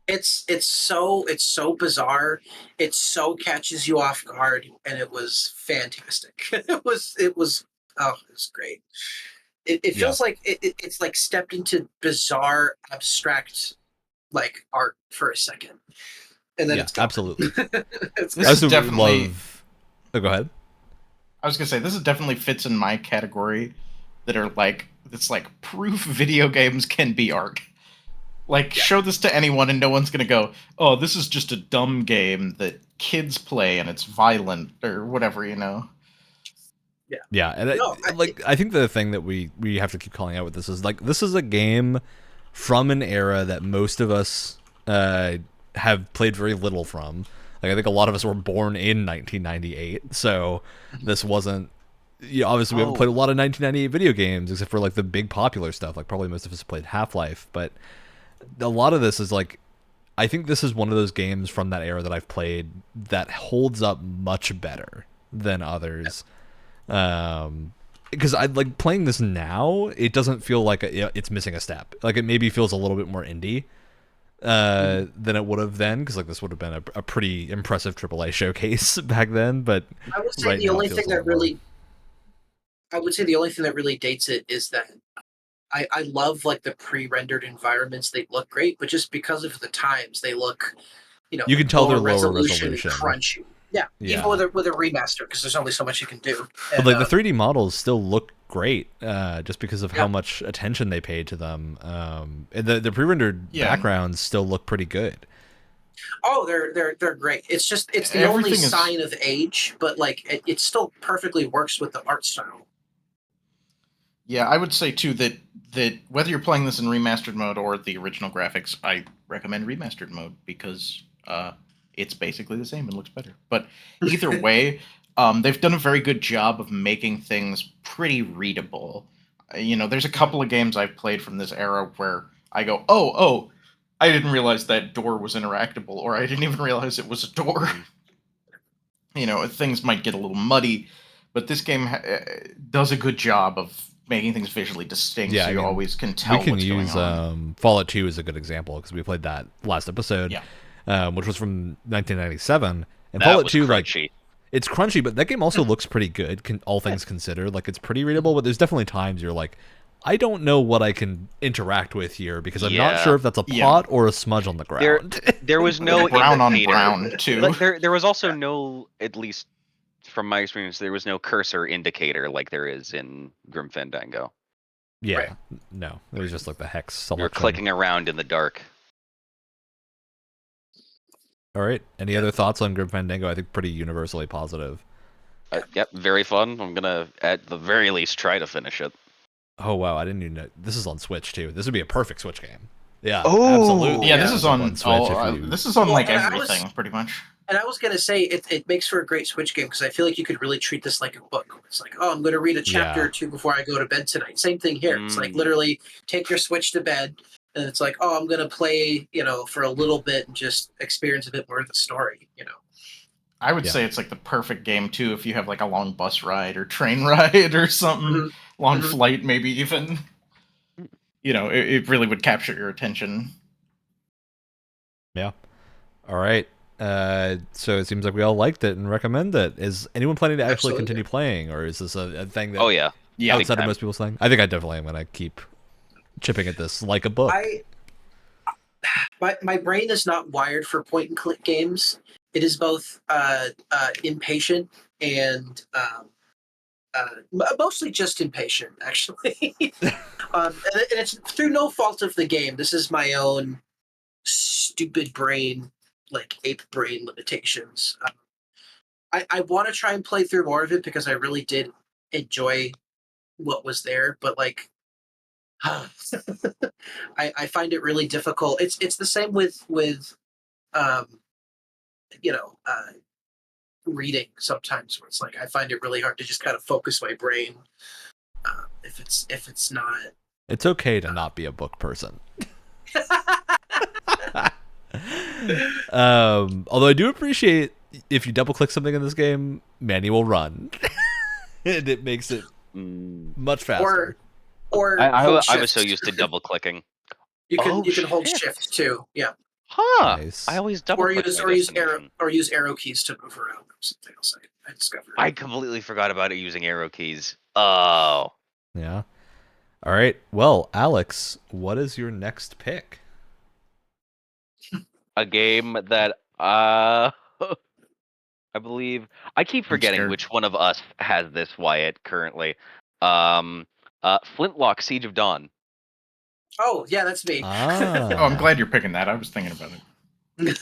It's so bizarre. It so catches you off guard, and it was fantastic. It was great. It feels like it's like stepped into bizarre, abstract, like art for a second, and then Yeah, it's gone. absolutely. It's This I is also definitely- love. Oh, go ahead. I was gonna say this is definitely fits in my category that are like it's like proof video games can be art. Like show this to anyone and no one's gonna go, oh, this is just a dumb game that kids play and it's violent or whatever, you know. Yeah, and I think the thing that we have to keep calling out with this is like this is a game from an era that most of us have played very little from. Like I think a lot of us were born in 1998, so this wasn't. Yeah, obviously we haven't played a lot of 1998 video games except for like the big popular stuff. Like probably most of us played Half-Life, but a lot of this is like. I think this is one of those games from that era that I've played that holds up much better than others. Because I like playing this now, it doesn't feel like it's missing a step. Like it maybe feels a little bit more indie than it would have then, because like this would have been a pretty impressive AAA showcase back then. But I would say right the now it only feels thing a that lot more- really, I would say the only thing that really dates it is that I love like the pre-rendered environments. They look great, but just because of the times, they look, You can tell they're lower lower resolution, resolution. crunchy. Yeah, Yeah. even with a remaster, because there's only so much you can do. But And, like the 3D models still look great, just because of Yeah. how much attention they paid to them. And the pre-rendered Yeah. backgrounds still look pretty good. oh, they're great. It's just it's the only Everything is- sign of age, but like it still perfectly works with the art style. Yeah, I would say too that whether you're playing this in remastered mode or the original graphics, I recommend remastered mode because it's basically the same and looks better. But either way, they've done a very good job of making things pretty readable. You know, there's a couple of games I've played from this era where I go, oh, I didn't realize that door was interactable, or I didn't even realize it was a door. You know, things might get a little muddy, but this game does a good job of making things visually distinct, Yeah, so I you mean, always can tell We can what's use going on. Fallout 2 as a good example because we played that last episode, which was from 1997. And That Fallout was 2, crunchy. like, it's crunchy, but that game also looks pretty good, all things considered. Like, it's pretty readable, but there's definitely times you're like, I don't know what I can interact with here because I'm not Yeah. sure if that's a Yeah. pot or a smudge on the ground. There was no brown on indicator. brown too. Like, there was also no, at least from my experience, there was no cursor indicator like there is in Grim Fandango. Yeah, Right. no, it was just like the hex You're selection. clicking around in the dark. All right, any other thoughts on Grim Fandango? I think pretty universally positive. Yep, very fun. I'm gonna, at the very least, try to finish it. Oh wow, I didn't even know this is on Switch too. This would be a perfect Switch game. Yeah, Oh! absolutely. Yeah, this is on Switch. all, if you... this is on Well, like and I was- everything pretty much. And I was gonna say it makes for a great Switch game because I feel like you could really treat this like a book. It's like, oh, I'm gonna read a chapter Yeah. or two before I go to bed tonight. Same thing here. It's like literally take your Switch to bed, and it's like, oh, I'm gonna play, for a little bit and just experience a bit more of the story. I would Yeah. say it's like the perfect game too if you have like a long bus ride or train ride or something, Mhm. long Mhm. flight maybe even. You know, it really would capture your attention. Yeah. All right. So it seems like we all liked it and recommend it. Is anyone planning to actually Absolutely. continue playing, or is this a thing that Oh yeah. Yeah, big outside of time. most people saying? I think I definitely am going to keep chipping at this like a book. My brain is not wired for point and click games. It is both impatient and Mostly just impatient, actually. And it's through no fault of the game. This is my own stupid brain, like ape brain limitations. I want to try and play through more of it because I really did enjoy what was there, but like, I find it really difficult. It's the same with um, you know, reading sometimes, where it's like I find it really hard to just kind of focus my brain if it's not. It's okay to not be a book person. Although I do appreciate if you double click something in this game, manual run, and it makes it much faster. Or I hold was so shift. used to double clicking. You can hold shift. shift too. Yeah. Huh. Nice. I always double click use arrow keys to move around. Something else I discovered. I completely forgot about it using arrow keys. Oh. Yeah. All right. Well, Alex, what is your next pick? A game that I believe I keep forgetting scared. which one of us has this, Wyatt, currently. Flintlock Siege of Dawn. Oh yeah, that's me. Ah. Oh, I'm glad you're picking that. I was thinking about it.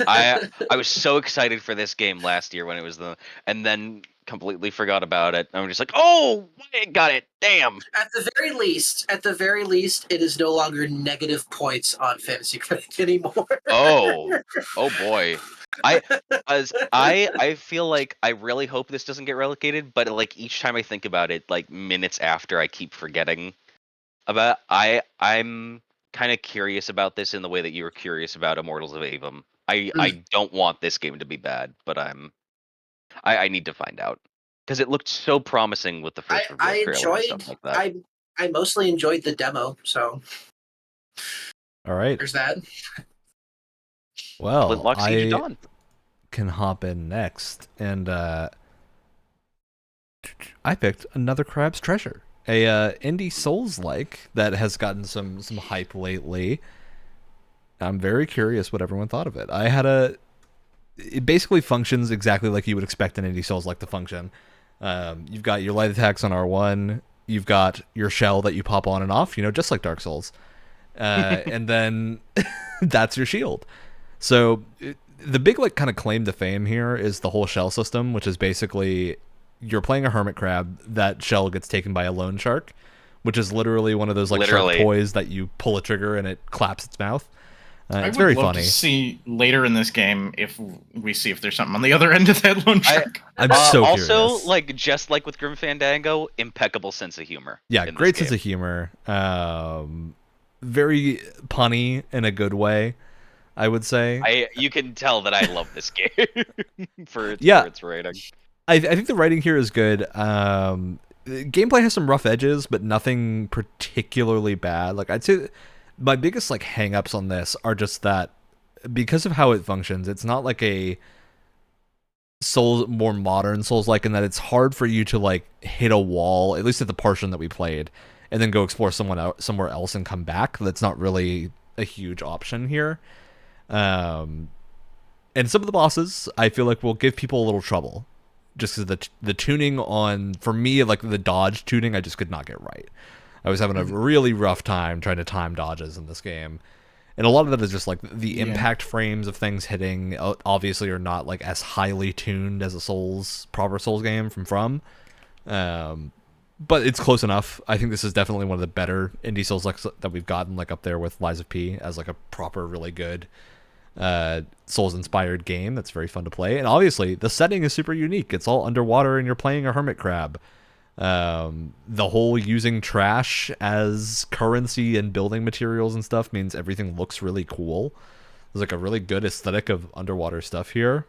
I was so excited for this game last year when it was and then completely forgot about it. I'm just like, oh, Wyatt got it. Damn. At the very least, it is no longer negative points on Fantasy Critic anymore. Oh boy. I feel like I really hope this doesn't get relocated, but like each time I think about it, like minutes after, I keep forgetting about. I'm kind of curious about this in the way that you were curious about Immortals of Aveum. I don't want this game to be bad, but I need to find out because it looked so promising with the first reveal trailer and stuff like that. I mostly enjoyed the demo, so All right. there's that. Well, Flintlock Siege of I Dawn. can hop in next, and I picked Another Crab's Treasure, a indie Souls-like that has gotten some hype lately. I'm very curious what everyone thought of it. It basically functions exactly like you would expect an indie Souls-like to function. You've got your light attacks on R1. You've got your shell that you pop on and off, just like Dark Souls. And then that's your shield. So the big kind of claim to fame here is the whole shell system, which is basically you're playing a hermit crab. That shell gets taken by a loan shark, which is literally one of those shark toys that you pull a trigger and it claps its mouth. It's very funny. To see later in this game if there's something on the other end of that loan shark. I'm so curious. Also, just like with Grim Fandango, impeccable sense of humor. Yeah, great sense of humor. Very punny in a good way, I would say. You can tell that I love this game for its rating. I think the writing here is good. Gameplay has some rough edges, but nothing particularly bad. I'd say my biggest hang-ups on this are just that because of how it functions, it's not like a more modern Souls-like, in that it's hard for you to hit a wall, at least at the portion that we played, and then go explore somewhere else and come back. That's not really a huge option here. And some of the bosses, I feel like, will give people a little trouble. Just because the tuning on, for me, the dodge tuning, I just could not get right. I was having a really rough time trying to time dodges in this game. And a lot of that is just the impact frames of things hitting obviously are not as highly tuned as a proper Souls game from. But it's close enough. I think this is definitely one of the better indie Souls that we've gotten, up there with Lies of P as a proper, really good Souls-inspired game that's very fun to play. And obviously, the setting is super unique. It's all underwater and you're playing a hermit crab. The whole using trash as currency and building materials and stuff means everything looks really cool. There's a really good aesthetic of underwater stuff here.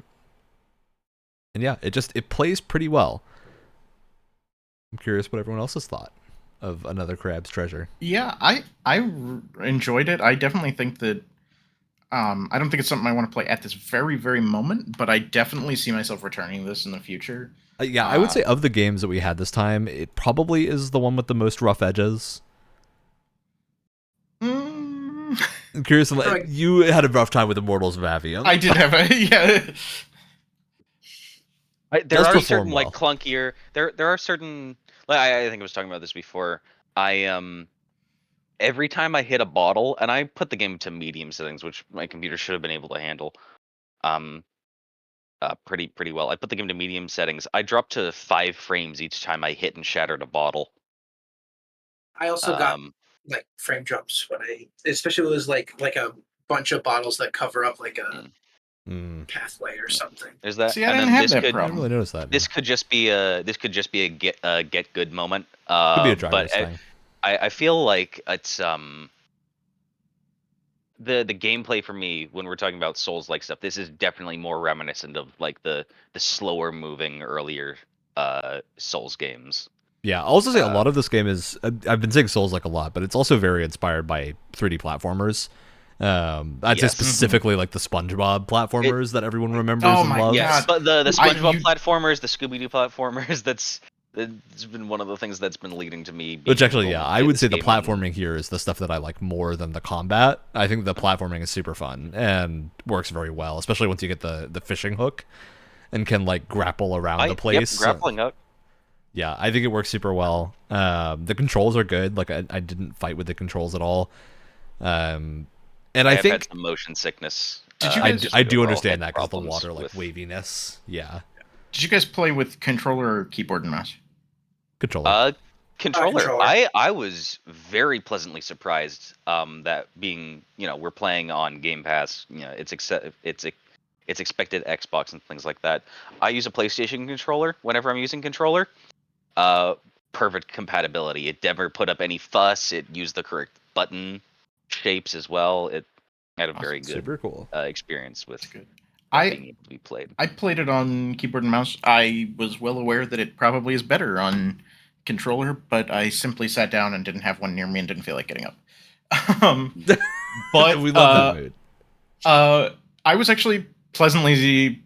And yeah, it plays pretty well. I'm curious what everyone else has thought of Another Crab's Treasure. Yeah, I enjoyed it. I definitely think that I don't think it's something I want to play at this very, very moment, but I definitely see myself returning this in the future. Yeah, I would say of the games that we had this time, it probably is the one with the most rough edges. I'm curious, you had a rough time with Immortals of Aveum. I did have yeah. There does are perform certain well. like clunkier. There are certain. Like, I think I was talking about this before. Every time I hit a bottle, and I put the game to medium settings, which my computer should have been able to handle, um, pretty well. I put the game to medium settings. I dropped to 5 frames each time I hit and shattered a bottle. I also got like frame jumps when especially when it was like a bunch of bottles that cover up like a pathway or something. There's that. See, I and didn't then have this that could, I didn't problem. really notice that. This could just be a get good moment. Could be a dry But erase thing. I feel like it's the gameplay for me when we're talking about Souls like stuff. This is definitely more reminiscent of like the slower moving earlier Souls games. Yeah, I'll also say a lot of this game is. I've been saying Souls like a lot, but it's also very inspired by 3D platformers. I'd say Yes. specifically like the SpongeBob platformers that everyone remembers Oh and my loves. Yes, God. but the SpongeBob you- platformers, the Scooby-Doo platformers, it's been one of the things that's been leading to me. Which being actually, able yeah, to I play would this say the game platforming here is the stuff that I like more than the combat. I think the platforming is super fun and works very well, especially once you get the fishing hook and can like grapple around the place. Yep, grappling up. Yeah, I think it works super well. The controls are good. Like I didn't fight with the controls at all. And I have think had some motion sickness. Did you I, guys- I do overall understand had that because the problems water like with- waviness. Yeah, Did you guys play with controller or keyboard and mouse? controller. Controller. Controller. I was very pleasantly surprised that being we're playing on Game Pass. It's expected Xbox and things like that. I use a PlayStation controller whenever I'm using controller. Perfect compatibility. It never put up any fuss. It used the correct button shapes as well. It had a very good Super cool. experience with Good. being able to be played. I played it on keyboard and mouse. I was well aware that it probably is better on controller, but I simply sat down and didn't have one near me and didn't feel like getting up. But we love that mood. I was actually pleasantly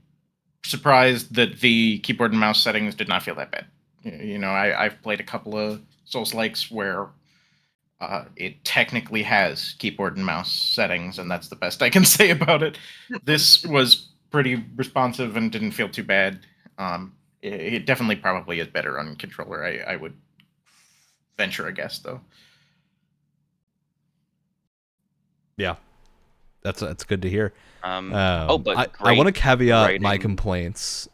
surprised that the keyboard and mouse settings did not feel that bad. I've played a couple of Souls-likes where it technically has keyboard and mouse settings, and that's the best I can say about it. This was pretty responsive and didn't feel too bad. It definitely probably is better on controller. I would venture a guess, though. Yeah, that's good to hear. But I want to caveat writing. my complaints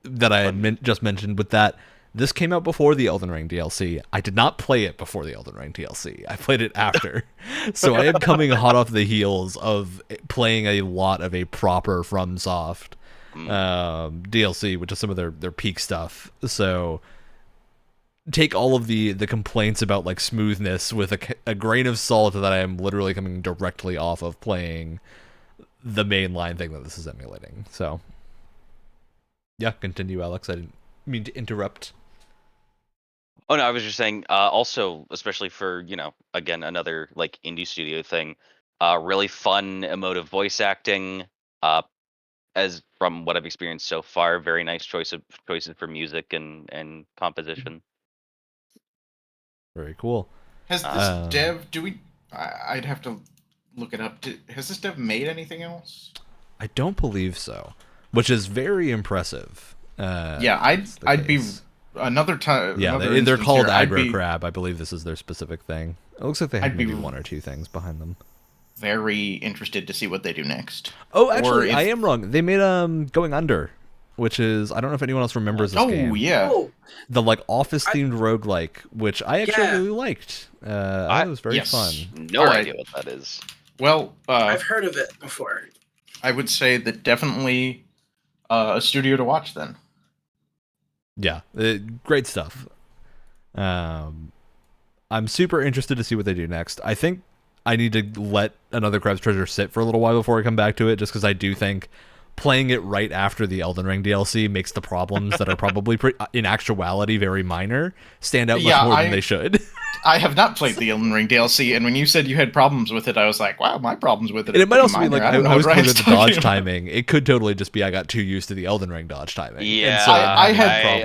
that I had just mentioned with that. This came out before the Elden Ring DLC. I did not play it before the Elden Ring DLC. I played it after. So I am coming hot off the heels of playing a lot of a proper FromSoft DLC, which is some of their peak stuff. So take all of the complaints about like smoothness with a grain of salt that I am literally coming directly off of playing the mainline thing that this is emulating. So yeah, continue, Alex. I didn't mean to interrupt. Oh no, I was just saying. Also, especially for again another like indie studio thing, really fun emotive voice acting. As from what I've experienced so far, very nice choices for music and composition. Very cool. Has this dev? I'd have to look it up. Has this dev made anything else? I don't believe so, which is very impressive. Yeah, I'd be another time. Yeah, they're called Aggro Crab. I believe this is their specific thing. It looks like they have maybe one or two things behind them. Very interested to see what they do next. Oh, actually, I am wrong. They made Going Under, which is I don't know if anyone else remembers this game. Oh yeah, the like office themed roguelike, which I actually really liked. I thought it was very fun. No idea what that is. Well, I've heard of it before. I would say that definitely a studio to watch then. Yeah, great stuff. I'm super interested to see what they do next. I think I need to let Another Crab's Treasure sit for a little while before I come back to it, just because I do think playing it right after the Elden Ring DLC makes the problems that are probably in actuality very minor stand out much more than they should. I have not played the Elden Ring DLC, and when you said you had problems with it, I was like, wow, my problems with it. And it might also be like I was good at the dodge timing. It could totally just be I got too used to the Elden Ring dodge timing. Yeah, and so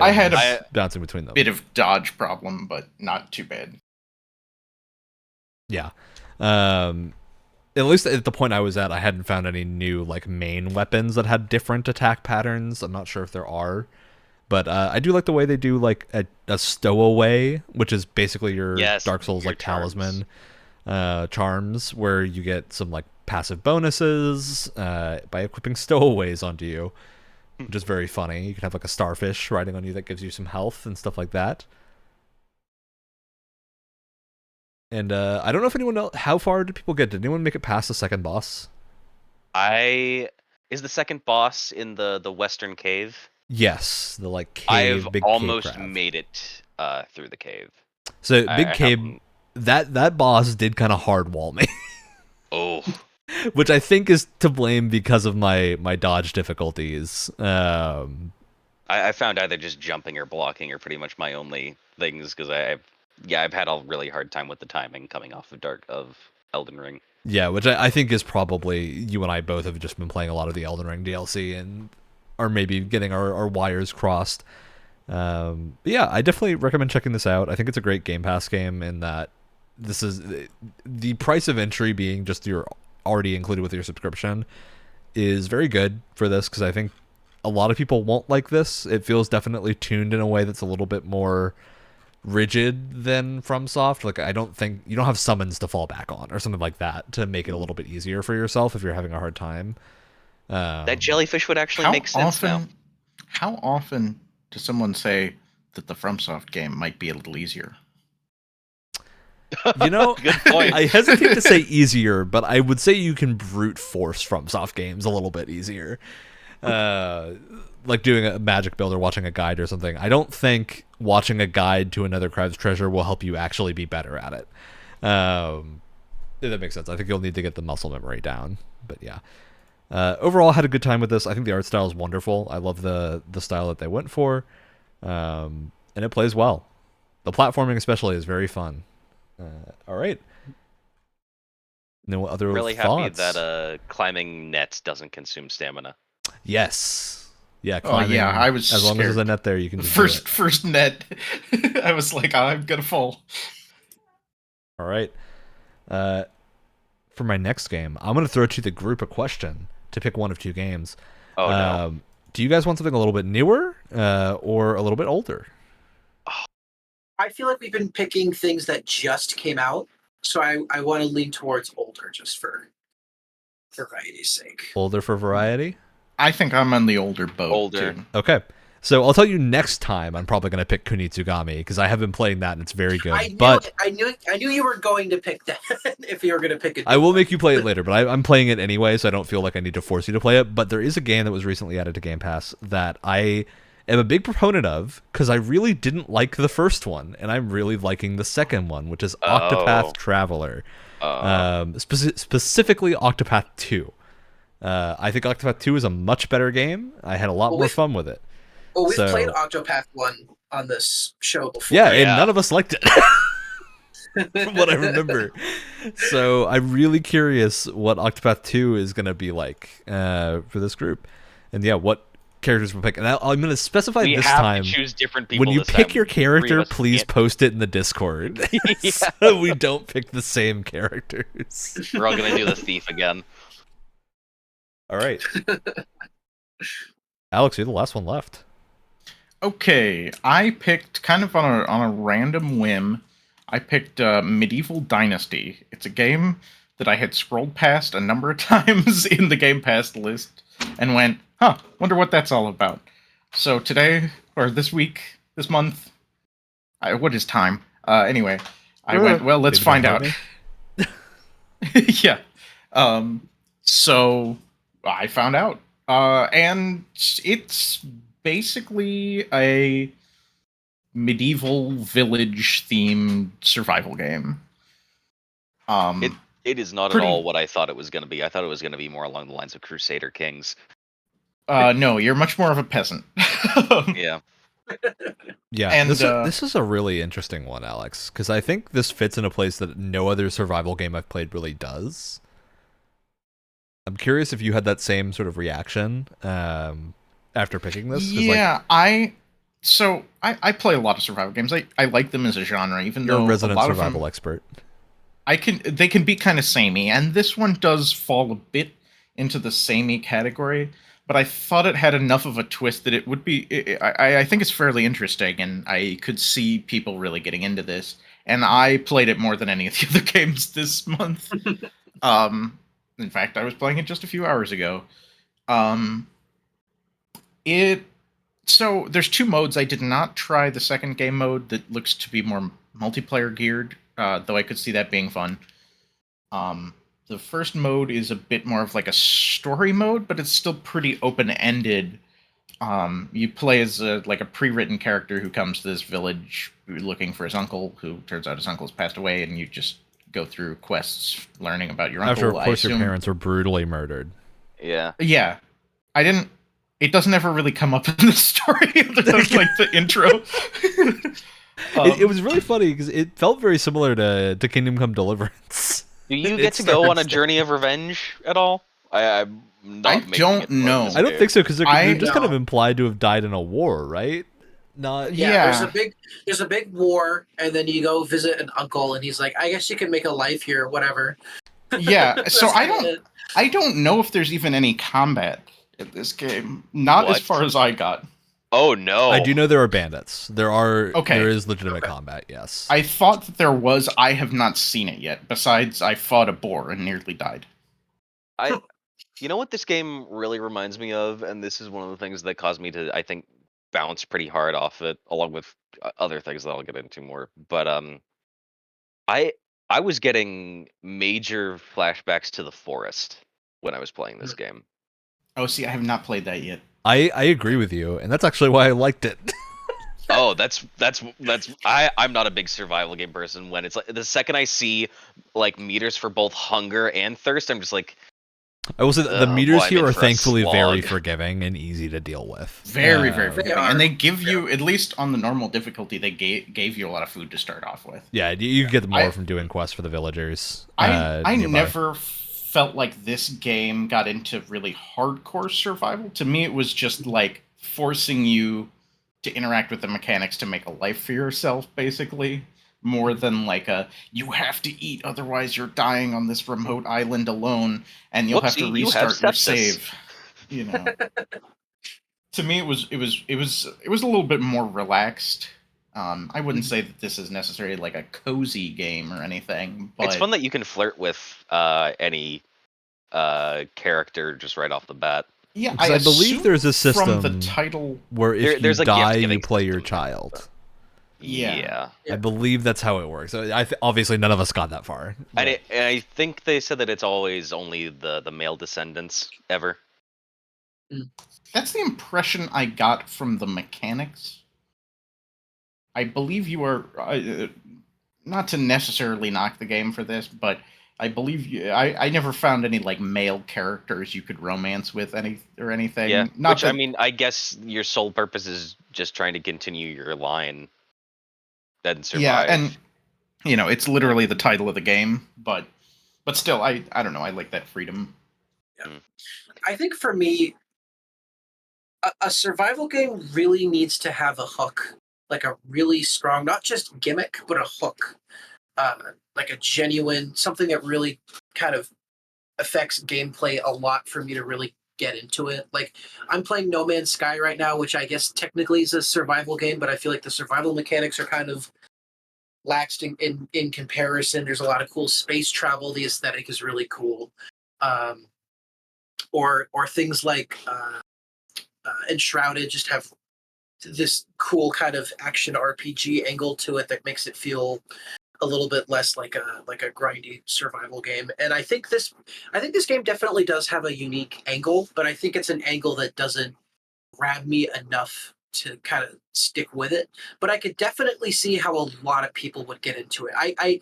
I had a bouncing between them. Bit of dodge problem, but not too bad. Yeah. At least at the point I was at, I hadn't found any new like main weapons that had different attack patterns. I'm not sure if there are. But I do like the way they do like a stowaway, which is basically your Dark Souls your like talisman charms, where you get some like passive bonuses by equipping stowaways onto you, which is very funny. You can have like a starfish riding on you that gives you some health and stuff like that. And I don't know if anyone else, how far did people get? Did anyone make it past the second boss? Is the second boss in the Western Cave? Yes, the like cave. I've big almost cave crab. made it through the cave. So big cave, that boss did kind of hard wall me. Oh. Which I think is to blame because of my dodge difficulties. I found either just jumping or blocking are pretty much my only things, because I've had a really hard time with the timing coming off of Elden Ring. Yeah, which I think is probably, you and I both have just been playing a lot of the Elden Ring DLC and are maybe getting our wires crossed. But yeah, I definitely recommend checking this out. I think it's a great Game Pass game in that this is the price of entry being just your already included with your subscription is very good for this, because I think a lot of people won't like this. It feels definitely tuned in a way that's a little bit more rigid than FromSoft. Like, I don't think you don't have summons to fall back on or something like that to make it a little bit easier for yourself if you're having a hard time. That jellyfish would actually make sense now. How often does someone say that the FromSoft game might be a little easier? You know, good point. I hesitate to say easier, but I would say you can brute force FromSoft games a little bit easier. Like doing a magic build or watching a guide or something. I don't think watching a guide to another crowd's treasure will help you actually be better at it. If that makes sense. I think you'll need to get the muscle memory down. But yeah. Overall, I had a good time with this. I think the art style is wonderful. I love the style that they went for. And it plays well. The platforming especially is very fun. All right. No other really thoughts? happy that climbing nets doesn't consume stamina. Yes. Yeah, climbing, I was as long scared. as there's a net there, you can just first net. I was like, I'm gonna fall. All right. For my next game, I'm gonna throw to the group a question to pick one of two games. Oh no. Do you guys want something a little bit newer or a little bit older? I feel like we've been picking things that just came out, so I want to lean towards older just for variety's sake. Older for variety? I think I'm on the older boat. Older. Too. Okay. So I'll tell you next time I'm probably going to pick Kunitsugami, because I have been playing that and it's very good. I knew you were going to pick that if you were going to pick it. I will make you play it later, but I'm playing it anyway, so I don't feel like I need to force you to play it. But there is a game that was recently added to Game Pass that I am a big proponent of, because I really didn't like the first one, and I'm really liking the second one, which is Octopath Traveler. Specifically Octopath 2. I think Octopath 2 is a much better game. I had a lot more fun with it. Well, we've played Octopath 1 on this show before. Yeah, and none of us liked it. From what I remember. So I'm really curious what Octopath 2 is going to be like for this group. And yeah, what characters we'll pick. And I'm going to specify this time. To choose different people when you pick your character, please post it in the Discord. So we don't pick the same characters. We're all going to do the thief again. All right. Alex, you're the last one left. Okay, I picked kind of on a random whim. I picked Medieval Dynasty. It's a game that I had scrolled past a number of times in the Game Pass list and went, wonder what that's all about. So today, or this week, this month, what is time? Anyway, I went, well, let's find out. Yeah. So I found out. And it's basically a medieval village themed survival game. It is not at all what I thought it was going to be. I thought it was going to be more along the lines of Crusader Kings. No, you're much more of a peasant. Yeah. Yeah, and this is a really interesting one, Alex, because I think this fits in a place that no other survival game I've played really does. I'm curious if you had that same sort of reaction after picking this. Yeah, I play a lot of survival games. I like them as a genre, even though you're a resident survival expert. They can be kind of samey, and this one does fall a bit into the samey category. but I thought it had enough of a twist that it would be. I think it's fairly interesting, and I could see people really getting into this. And I played it more than any of the other games this month. In fact, I was playing it just a few hours ago. So there's two modes. I did not try the second game mode that looks to be more multiplayer geared, though I could see that being fun. The first mode is a bit more of like a story mode, but it's still pretty open-ended. You play as a pre-written character who comes to this village looking for his uncle, who turns out his uncle's passed away, and you just go through quests learning about your uncle. After, of course, your parents were brutally murdered. Yeah. Yeah. It doesn't ever really come up in the story other than the intro. It was really funny because it felt very similar to Kingdom Come Deliverance. Do you get to go on a journey of revenge at all? I'm not. I don't know. I don't think so because they're just kind of implied to have died in a war, right? Not. Yeah. There's a big war, and then you go visit an uncle, and he's like, "I guess you can make a life here, whatever." Yeah. So I don't know if there's even any combat in this game. Not as far as I got. Oh no! I do know there are bandits. There is legitimate Okay. combat. Yes. I thought that there was. I have not seen it yet. Besides, I fought a boar and nearly died. You know what this game really reminds me of, and this is one of the things that caused me to, I think, bounce pretty hard off it, along with other things that I'll get into more. But I was getting major flashbacks to the forest when I was playing this game. Oh, see, I have not played that yet. I agree with you, and that's actually why I liked it. Oh, I'm not a big survival game person. When it's like the second I see meters for both hunger and thirst, I'm just like. I will say the meters here are thankfully very slog. forgiving and easy to deal with. Very forgiving, and they give you, at least on the normal difficulty, they gave you a lot of food to start off with. Yeah, you get more from doing quests for the villagers. I nearby. never felt like this game got into really hardcore survival. To me, it was just like forcing you to interact with the mechanics to make a life for yourself, basically. More than you have to eat, otherwise you're dying on this remote island alone, and you'll have to restart your save. You know. To me, it was a little bit more relaxed. I wouldn't say that this is necessarily like a cozy game or anything, but It's fun that you can flirt with any character just right off the bat. Yeah, I believe there's a system from the title where if there's you a die, you gift-giving play your system. child. Yeah. I believe that's how it works. Obviously, none of us got that far. And I think they said that it's always only the male descendants ever. That's the impression I got from the mechanics. I believe you are not to necessarily knock the game for this, but I believe I never found any male characters you could romance with anything. Yeah, I mean, I guess your sole purpose is just trying to continue your line. Then survive. Yeah, and it's literally the title of the game, but still, I don't know. I like that freedom. Yeah. I think for me, a survival game really needs to have a hook, like a really strong, not just gimmick, but a hook, like a genuine something that really kind of affects gameplay a lot for me to really get into it. Like, I'm playing No Man's Sky right now, which I guess technically is a survival game, but I feel like the survival mechanics are kind of laxed in comparison. There's a lot of cool space travel. The aesthetic is really cool. Or things like Enshrouded just have this cool kind of action RPG angle to it that makes it feel a little bit less like a grindy survival game. And I think this game definitely does have a unique angle, but I think it's an angle that doesn't grab me enough to kind of stick with it. But I could definitely see how a lot of people would get into it. I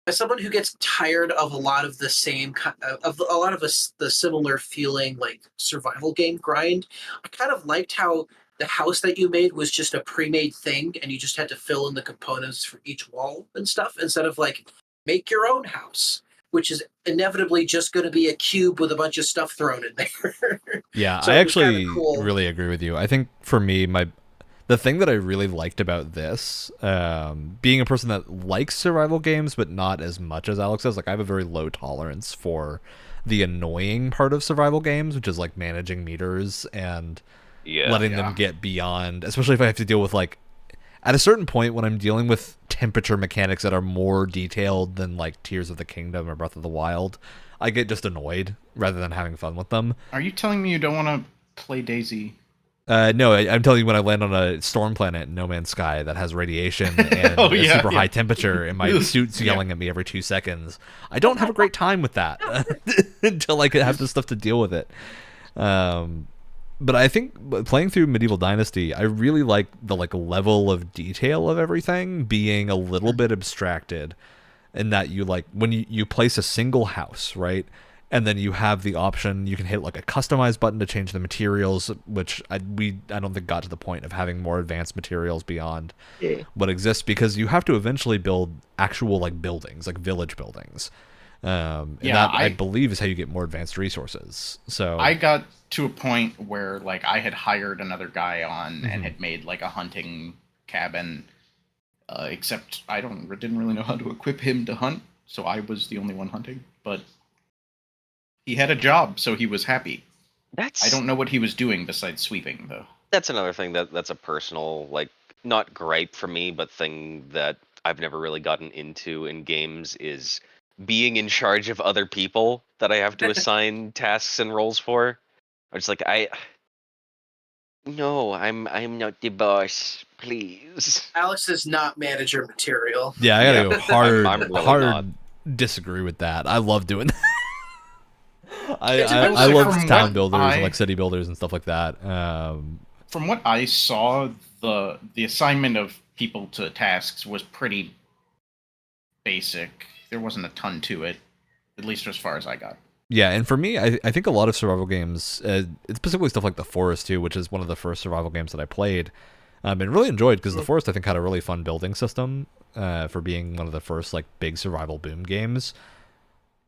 as someone who gets tired of a lot of the same the similar feeling survival game grind, I kind of liked how the house that you made was just a pre-made thing, and you just had to fill in the components for each wall and stuff, instead of make your own house, which is inevitably just going to be a cube with a bunch of stuff thrown in there. Yeah, So I it was actually kinda cool. really agree with you. I think for me, the thing that I really liked about this, being a person that likes survival games, but not as much as Alex does, like I have a very low tolerance for the annoying part of survival games, which is like managing meters and letting them get beyond, especially if I have to deal with like, at a certain point when I'm dealing with temperature mechanics that are more detailed than like Tears of the Kingdom or Breath of the Wild, I get just annoyed rather than having fun with them. Are you telling me you don't want to play Daisy? No, I'm telling you, when I land on a storm planet in No Man's Sky that has radiation and a super high temperature and my suit's yelling at me every 2 seconds, I don't have a great time with that until I have the stuff to deal with it. But I think playing through Medieval Dynasty, I really like the level of detail of everything being a little bit abstracted, in that you when you place a single house, right? And then you have the option, you can hit like a customize button to change the materials, which I don't think got to the point of having more advanced materials beyond what exists, because you have to eventually build actual buildings, like village buildings. And that I believe is how you get more advanced resources. So I got to a point where I had hired another guy on and had made a hunting cabin, except I didn't really know how to equip him to hunt, so I was the only one hunting, but he had a job, so he was happy. I don't know what he was doing besides sweeping, though. That's another thing that's a personal, not gripe for me, but thing that I've never really gotten into in games is being in charge of other people that I have to assign tasks and roles for. It's no, I'm not the boss, please. Alex is not manager material. Yeah, I gotta go hard. I'm really hard not. Disagree with that. I love doing that. It's I really love from town builders and city builders and stuff like that. From what I saw, the assignment of people to tasks was pretty basic. There wasn't a ton to it, at least as far as I got. Yeah, and for me, I think a lot of survival games, it's specifically stuff like The Forest too, which is one of the first survival games that I played, and really enjoyed, because The Forest I think had a really fun building system for being one of the first big survival boom games.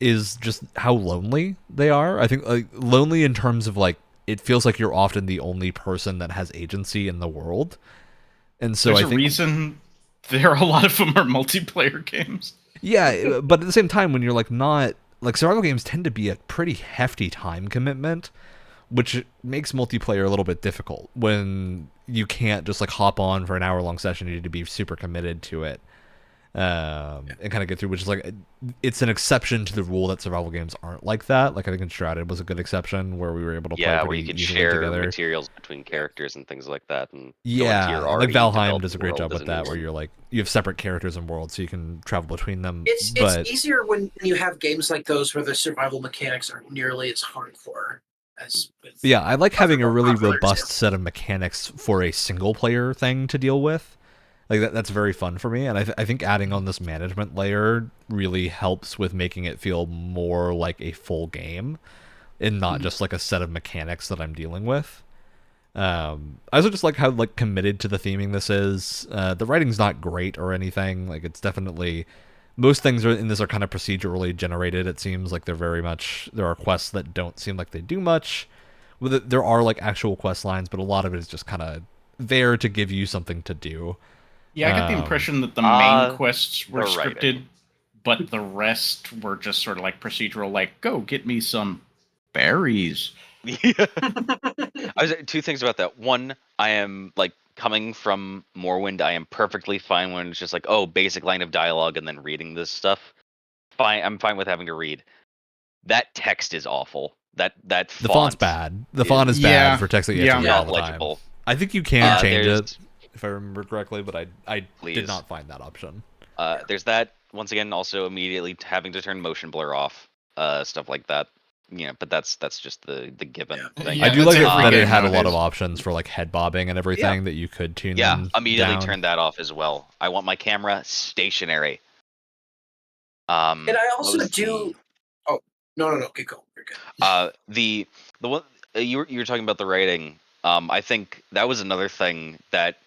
Is just how lonely they are. I think lonely in terms of it feels like you're often the only person that has agency in the world, and so there's a reason there are a lot of them are multiplayer games. Yeah, but at the same time, when you're not survival games tend to be a pretty hefty time commitment, which makes multiplayer a little bit difficult when you can't just hop on for an hour-long session. You need to be super committed to it. And kind of get through, which is it's an exception to the rule that survival games aren't like that. I think Enshrouded was a good exception where we were able to play where you could share together. Materials between characters and things like that. And Valheim does a great job with that, where you're you have separate characters and worlds, so you can travel between them. It's easier when you have games like those where the survival mechanics aren't nearly as hardcore as. I like having a really robust set of mechanics for a single player thing to deal with. That's very fun for me, and I think adding on this management layer really helps with making it feel more like a full game, and not just a set of mechanics that I'm dealing with. I also just like how committed to the theming this is. The writing's not great or anything. It's definitely, most things in this are kind of procedurally generated. It seems like there are quests that don't seem like they do much. There are actual quest lines, but a lot of it is just kind of there to give you something to do. Yeah, I got the impression that the main quests were scripted, but the rest were just sort of procedural, go get me some berries. Yeah. Two things about that. One, I am coming from Morrowind, I am perfectly fine when it's just basic line of dialogue and then reading this stuff. Fine, I'm fine with having to read. That text is awful. The font's bad. The font is bad for text that you have to read all the legible. time. I think you can change it, if I remember correctly, but I did not find that option. There's that. Once again, also immediately having to turn motion blur off, stuff like that. But that's just the given thing. I do like that it had a lot of options for head bobbing and everything that you could tune. Yeah, immediately turn that off as well. I want my camera stationary. And I also do. Oh no, get going. You're good. The one you were talking about the writing. I think that was another thing that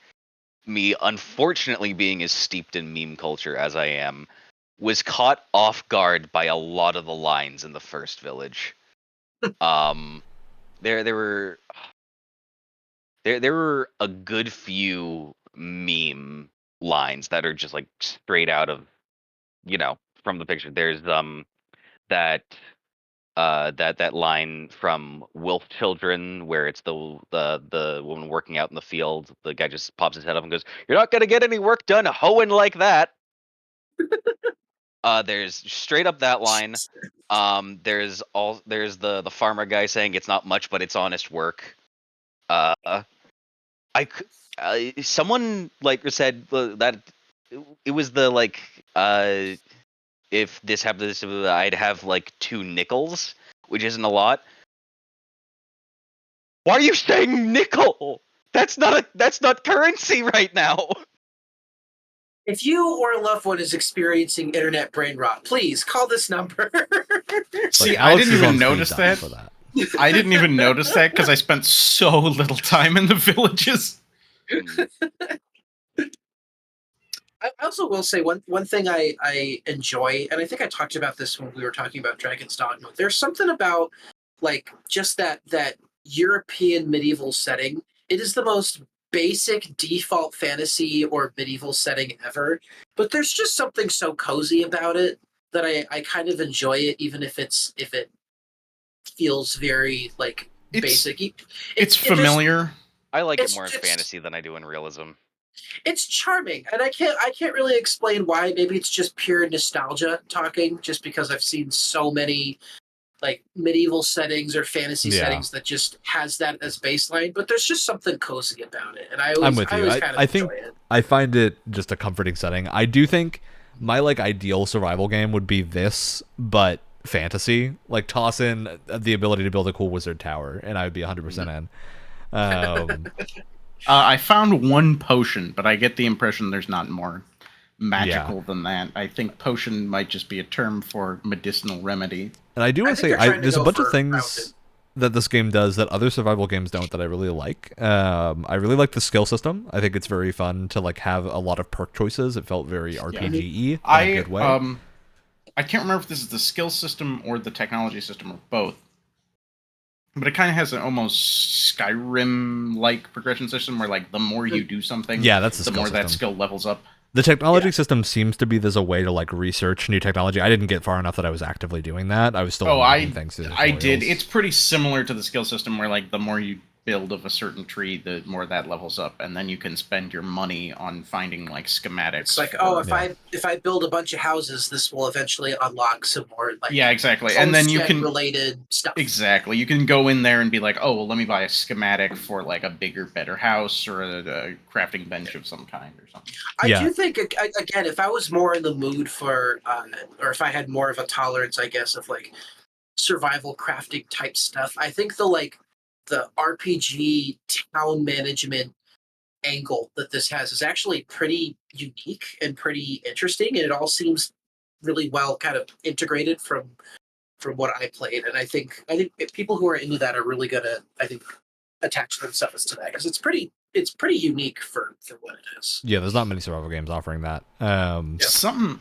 me, unfortunately being as steeped in meme culture as I am, was caught off guard by a lot of the lines in the first village. There there were a good few meme lines that are just like straight out of, from the picture. There's that that line from Wolf Children where it's the woman working out in the field. The guy just pops his head up and goes, "You're not gonna get any work done hoeing like that." There's straight up that line. There's the farmer guy saying it's not much, but it's honest work. Someone like said that it was the like if this happened, I'd have like 2 nickels, which isn't a lot. Why are you saying nickel? That's not currency right now. If you or a loved one is experiencing internet brain rot, please call this number. See, Like, I Alex didn't is on even speed notice dial that. for that. I didn't even notice that because I spent so little time in the villages. I also will say one thing I enjoy, and I think I talked about this when we were talking about Dragon's Dogma. There's something about like just that European medieval setting. It is the most basic default fantasy or medieval setting ever, but there's just something so cozy about it that I kind of enjoy it, even if it feels very like basic. It's familiar. I like it more in it's- fantasy than I do in realism. It's charming, and I can't really explain why. Maybe it's just pure nostalgia talking, just because I've seen so many like medieval settings or fantasy settings that just has that as baseline. But there's just something cozy about it, and I'm with you. I think enjoy it. I find it just a comforting setting. I do think my like ideal survival game would be this, but fantasy. Like toss in the ability to build a cool wizard tower, and I would be 100% in. I found 1 potion, but I get the impression there's not more magical than that. I think potion might just be a term for medicinal remedy. And I do want to say, they're trying to there's a go bunch of for things rounded. that this game does that other survival games don't that I really like. I really like the skill system. I think it's very fun to like have a lot of perk choices. It felt very RPG-y in a good way. I can't remember if this is the skill system or the technology system or both. But it kind of has an almost Skyrim-like progression system where, like, the more you do something, that's the more that skill levels up. The technology system seems to be there's a way to like research new technology. I didn't get far enough that I was actively doing that. I was still learning things through I did. tutorials. It's pretty similar to the skill system where like the more you build of a certain tree, the more that levels up, and then you can spend your money on finding like schematics. It's like, if I build a bunch of houses, this will eventually unlock some more like exactly, and then you can related stuff. Exactly, you can go in there and be like, oh, well, let me buy a schematic for like a bigger, better house or a crafting bench of some kind or something. I do think again, if I was more in the mood for, or if I had more of a tolerance, I guess, of like survival crafting type stuff, I think the RPG town management angle that this has is actually pretty unique and pretty interesting, and it all seems really well kind of integrated from what I played. And I think people who are into that are really gonna, I think, attach themselves to that because it's pretty unique for what it is. Yeah, there's not many survival games offering that. Something.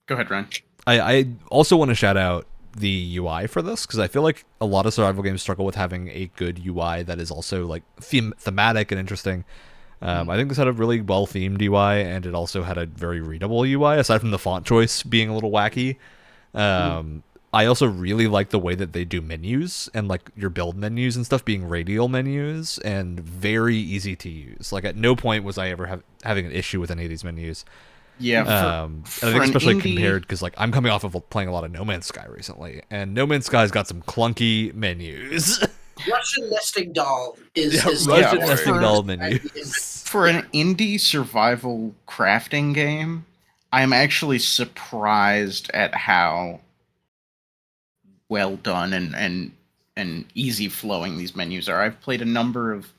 Go ahead, Ryan. I also want to shout out the UI for this because I feel like a lot of survival games struggle with having a good UI that is also like thematic and interesting. I think this had a really well themed UI, and it also had a very readable UI aside from the font choice being a little wacky. I also really like the way that they do menus and like your build menus and stuff being radial menus and very easy to use. Like at no point was I ever having an issue with any of these menus. Yeah, and I think especially compared because like I'm coming off of playing a lot of No Man's Sky recently, and No Man's Sky's got some clunky menus. Russian nesting doll is Russian nesting doll menus. For an indie survival crafting game, I'm actually surprised at how well done and easy flowing these menus are. I've played a number of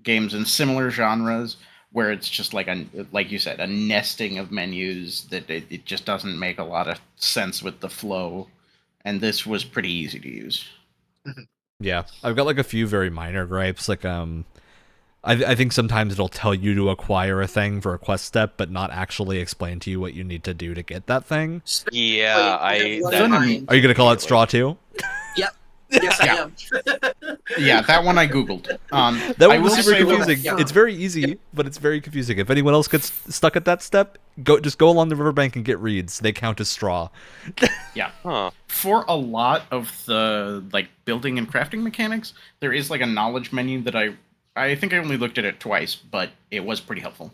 games in similar genres where it's just like like you said, a nesting of menus that it just doesn't make a lot of sense with the flow. And this was pretty easy to use. Yeah, I've got like a few very minor gripes. Like, I think sometimes it'll tell you to acquire a thing for a quest step, but not actually explain to you what you need to do to get that thing. Yeah, Are you gonna call it straw too? Yep. Yes, I Yeah. am. Yeah, that one I googled. That I one will was super say that- confusing. yeah. It's very easy, but it's very confusing. If anyone else gets stuck at that step, just go along the riverbank and get reeds. They count as straw. Yeah. Huh. For a lot of the like building and crafting mechanics, there is like a knowledge menu that I think I only looked at it twice, but it was pretty helpful.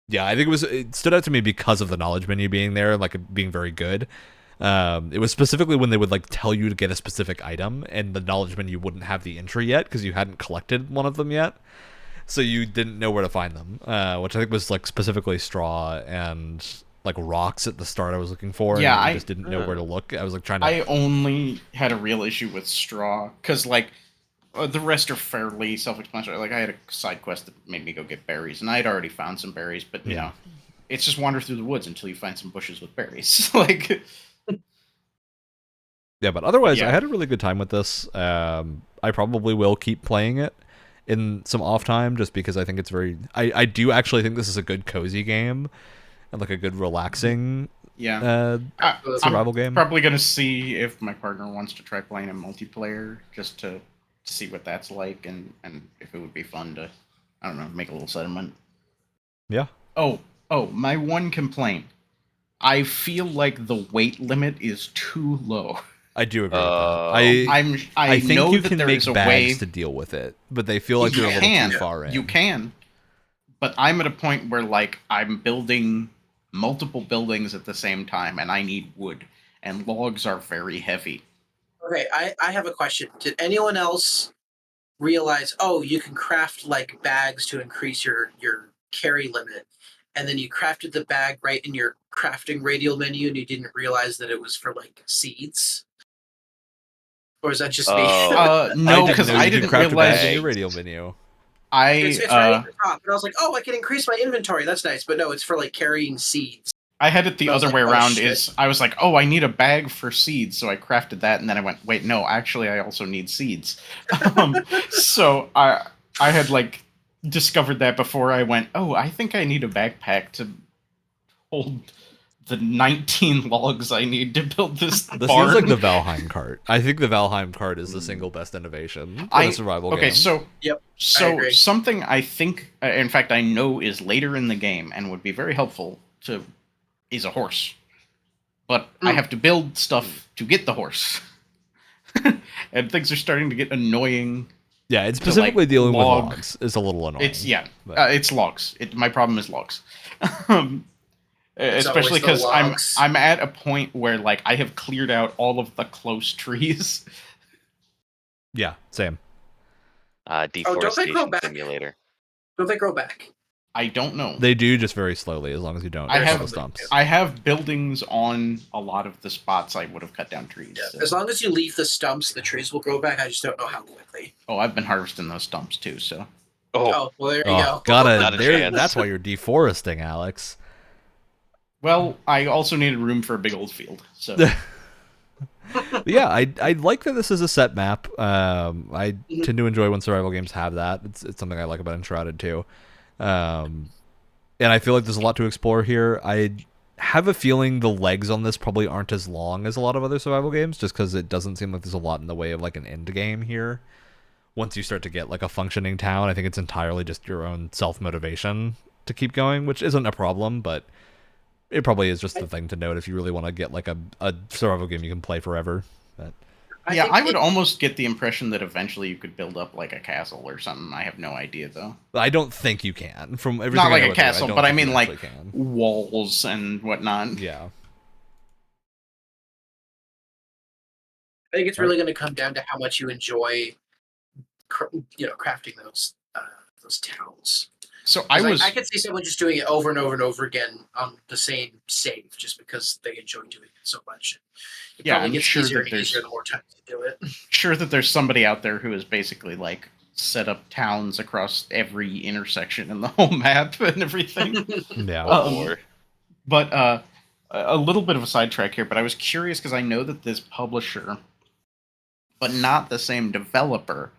Yeah, I think it stood out to me because of the knowledge menu being there, like it being very good. It was specifically when they would like tell you to get a specific item, and the knowledge menu wouldn't have the entry yet because you hadn't collected one of them yet, so you didn't know where to find them. Which I think was like specifically straw and like rocks at the start. I was looking for. Yeah, and I I- just didn't know where to look. I was like trying to. I only had a real issue with straw because like the rest are fairly self-explanatory. Like I had a side quest that made me go get berries, and I had already found some berries, but you know, it's just wander through the woods until you find some bushes with berries. Like, Yeah, but otherwise, Yeah. I had a really good time with this. I probably will keep playing it in some off time, just because I think it's very. I do actually think this is a good cozy game, and like a good relaxing yeah, survival I'm game. probably gonna see if my partner wants to try playing a multiplayer just to see what that's like, and if it would be fun to, I don't know, make a little settlement. Yeah. Oh, my one complaint. I feel like the weight limit is too low. I do agree with Oh. that. I think know you that can there make is a bags way to deal with it, but they feel like you you're a little can, too far in. You can, but I'm at a point where like I'm building multiple buildings at the same time, and I need wood, and logs are very heavy. Okay, I have a question. Did anyone else realize, oh, you can craft like bags to increase your carry limit, and then you crafted the bag right in your crafting radial menu, and you didn't realize that it was for like seeds? Or is that just me? Oh. No, because I you didn't could craft a bag in realize your radial menu. It's right at the top, and I was like, oh, I can increase my inventory. That's nice, but no, it's for like carrying seeds. I had it the I was other like, way oh, around. shit. Is I was like, oh, I need a bag for seeds, so I crafted that, and then I went, wait, no, actually, I also need seeds. So I had like discovered that before I went, oh, I think I need a backpack to hold the 19 logs I need to build this This barn. seems like the Valheim cart. I think the Valheim cart is the single best innovation in a survival game. Okay, so Yep, I so agree. something I think, in fact, I know is later in the game and would be very helpful to is a horse, but I have to build stuff to get the horse, and things are starting to get annoying. Yeah, it's to, specifically like, dealing log- with logs is a little annoying. It's logs. My problem is logs. It's Especially always because the logs. I'm at a point where like I have cleared out all of the close trees. Yeah, same. don't they Deforestation grow back? simulator. Don't they grow back? I don't know. They do, just very slowly, as long as you don't I kill have- the stumps. I have buildings on a lot of the spots I would have cut down trees. Yeah. so- As long as you leave the stumps, the trees will grow back. I just don't know how quickly. Oh, I've been harvesting those stumps too. So Oh, well, there you Oh, go. Not a chance. that's why you're deforesting, Alex. well, I also needed room for a big old field. So Yeah, I like that this is a set map. I tend to enjoy when survival games have that. It's something I like about Enshrouded too. And I feel like there's a lot to explore here. I have a feeling the legs on this probably aren't as long as a lot of other survival games, just because it doesn't seem like there's a lot in the way of like an end game here. Once you start to get like a functioning town, I think it's entirely just your own self-motivation to keep going, which isn't a problem, but it probably is just the thing to note if you really want to get like a survival game you can play forever. But yeah, I would almost get the impression that eventually you could build up like a castle or something. I have no idea though. I don't think you can. From everything Not like I a know about it, castle, don't but I think mean you like actually can. walls and whatnot. Yeah. I think it's really going to come down to how much you enjoy, crafting those towns. So I I could see someone just doing it over and over and over again on the same save, just because they enjoy doing it so much. It Yeah, probably I'm gets sure easier that and easier the more time you do it. sure that there's somebody out there who has basically like set up towns across every intersection in the whole map and everything. Yeah. Or But a little bit of a sidetrack here, but I was curious because I know that this publisher, but not the same developer,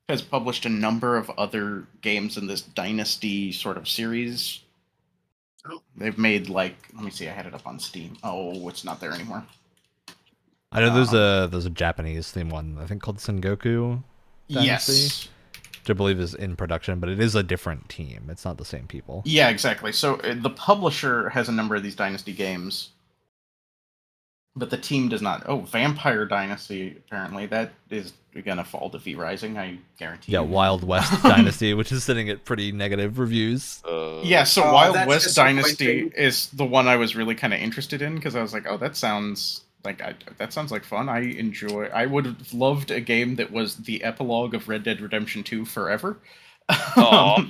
has published a number of other games in this Dynasty sort of series. Oh. They've made like, let me see, I had it up on Steam. Oh, it's not there anymore. I know there's a Japanese theme one, I think called Sengoku Dynasty, Yes. which I believe is in production, but it is a different team. It's not the same people. Yeah, exactly. So the publisher has a number of these Dynasty games, but the team does not. Oh, Vampire Dynasty, apparently. That is going to fall to V Rising, I guarantee Yeah, you. Wild West Dynasty, which is sitting at pretty negative reviews. Yeah, so Oh, Wild that's West Dynasty disappointing. is the one I was really kind of interested in, because I was like, oh, that sounds like fun. I would have loved a game that was the epilogue of Red Dead Redemption 2 forever. Aw.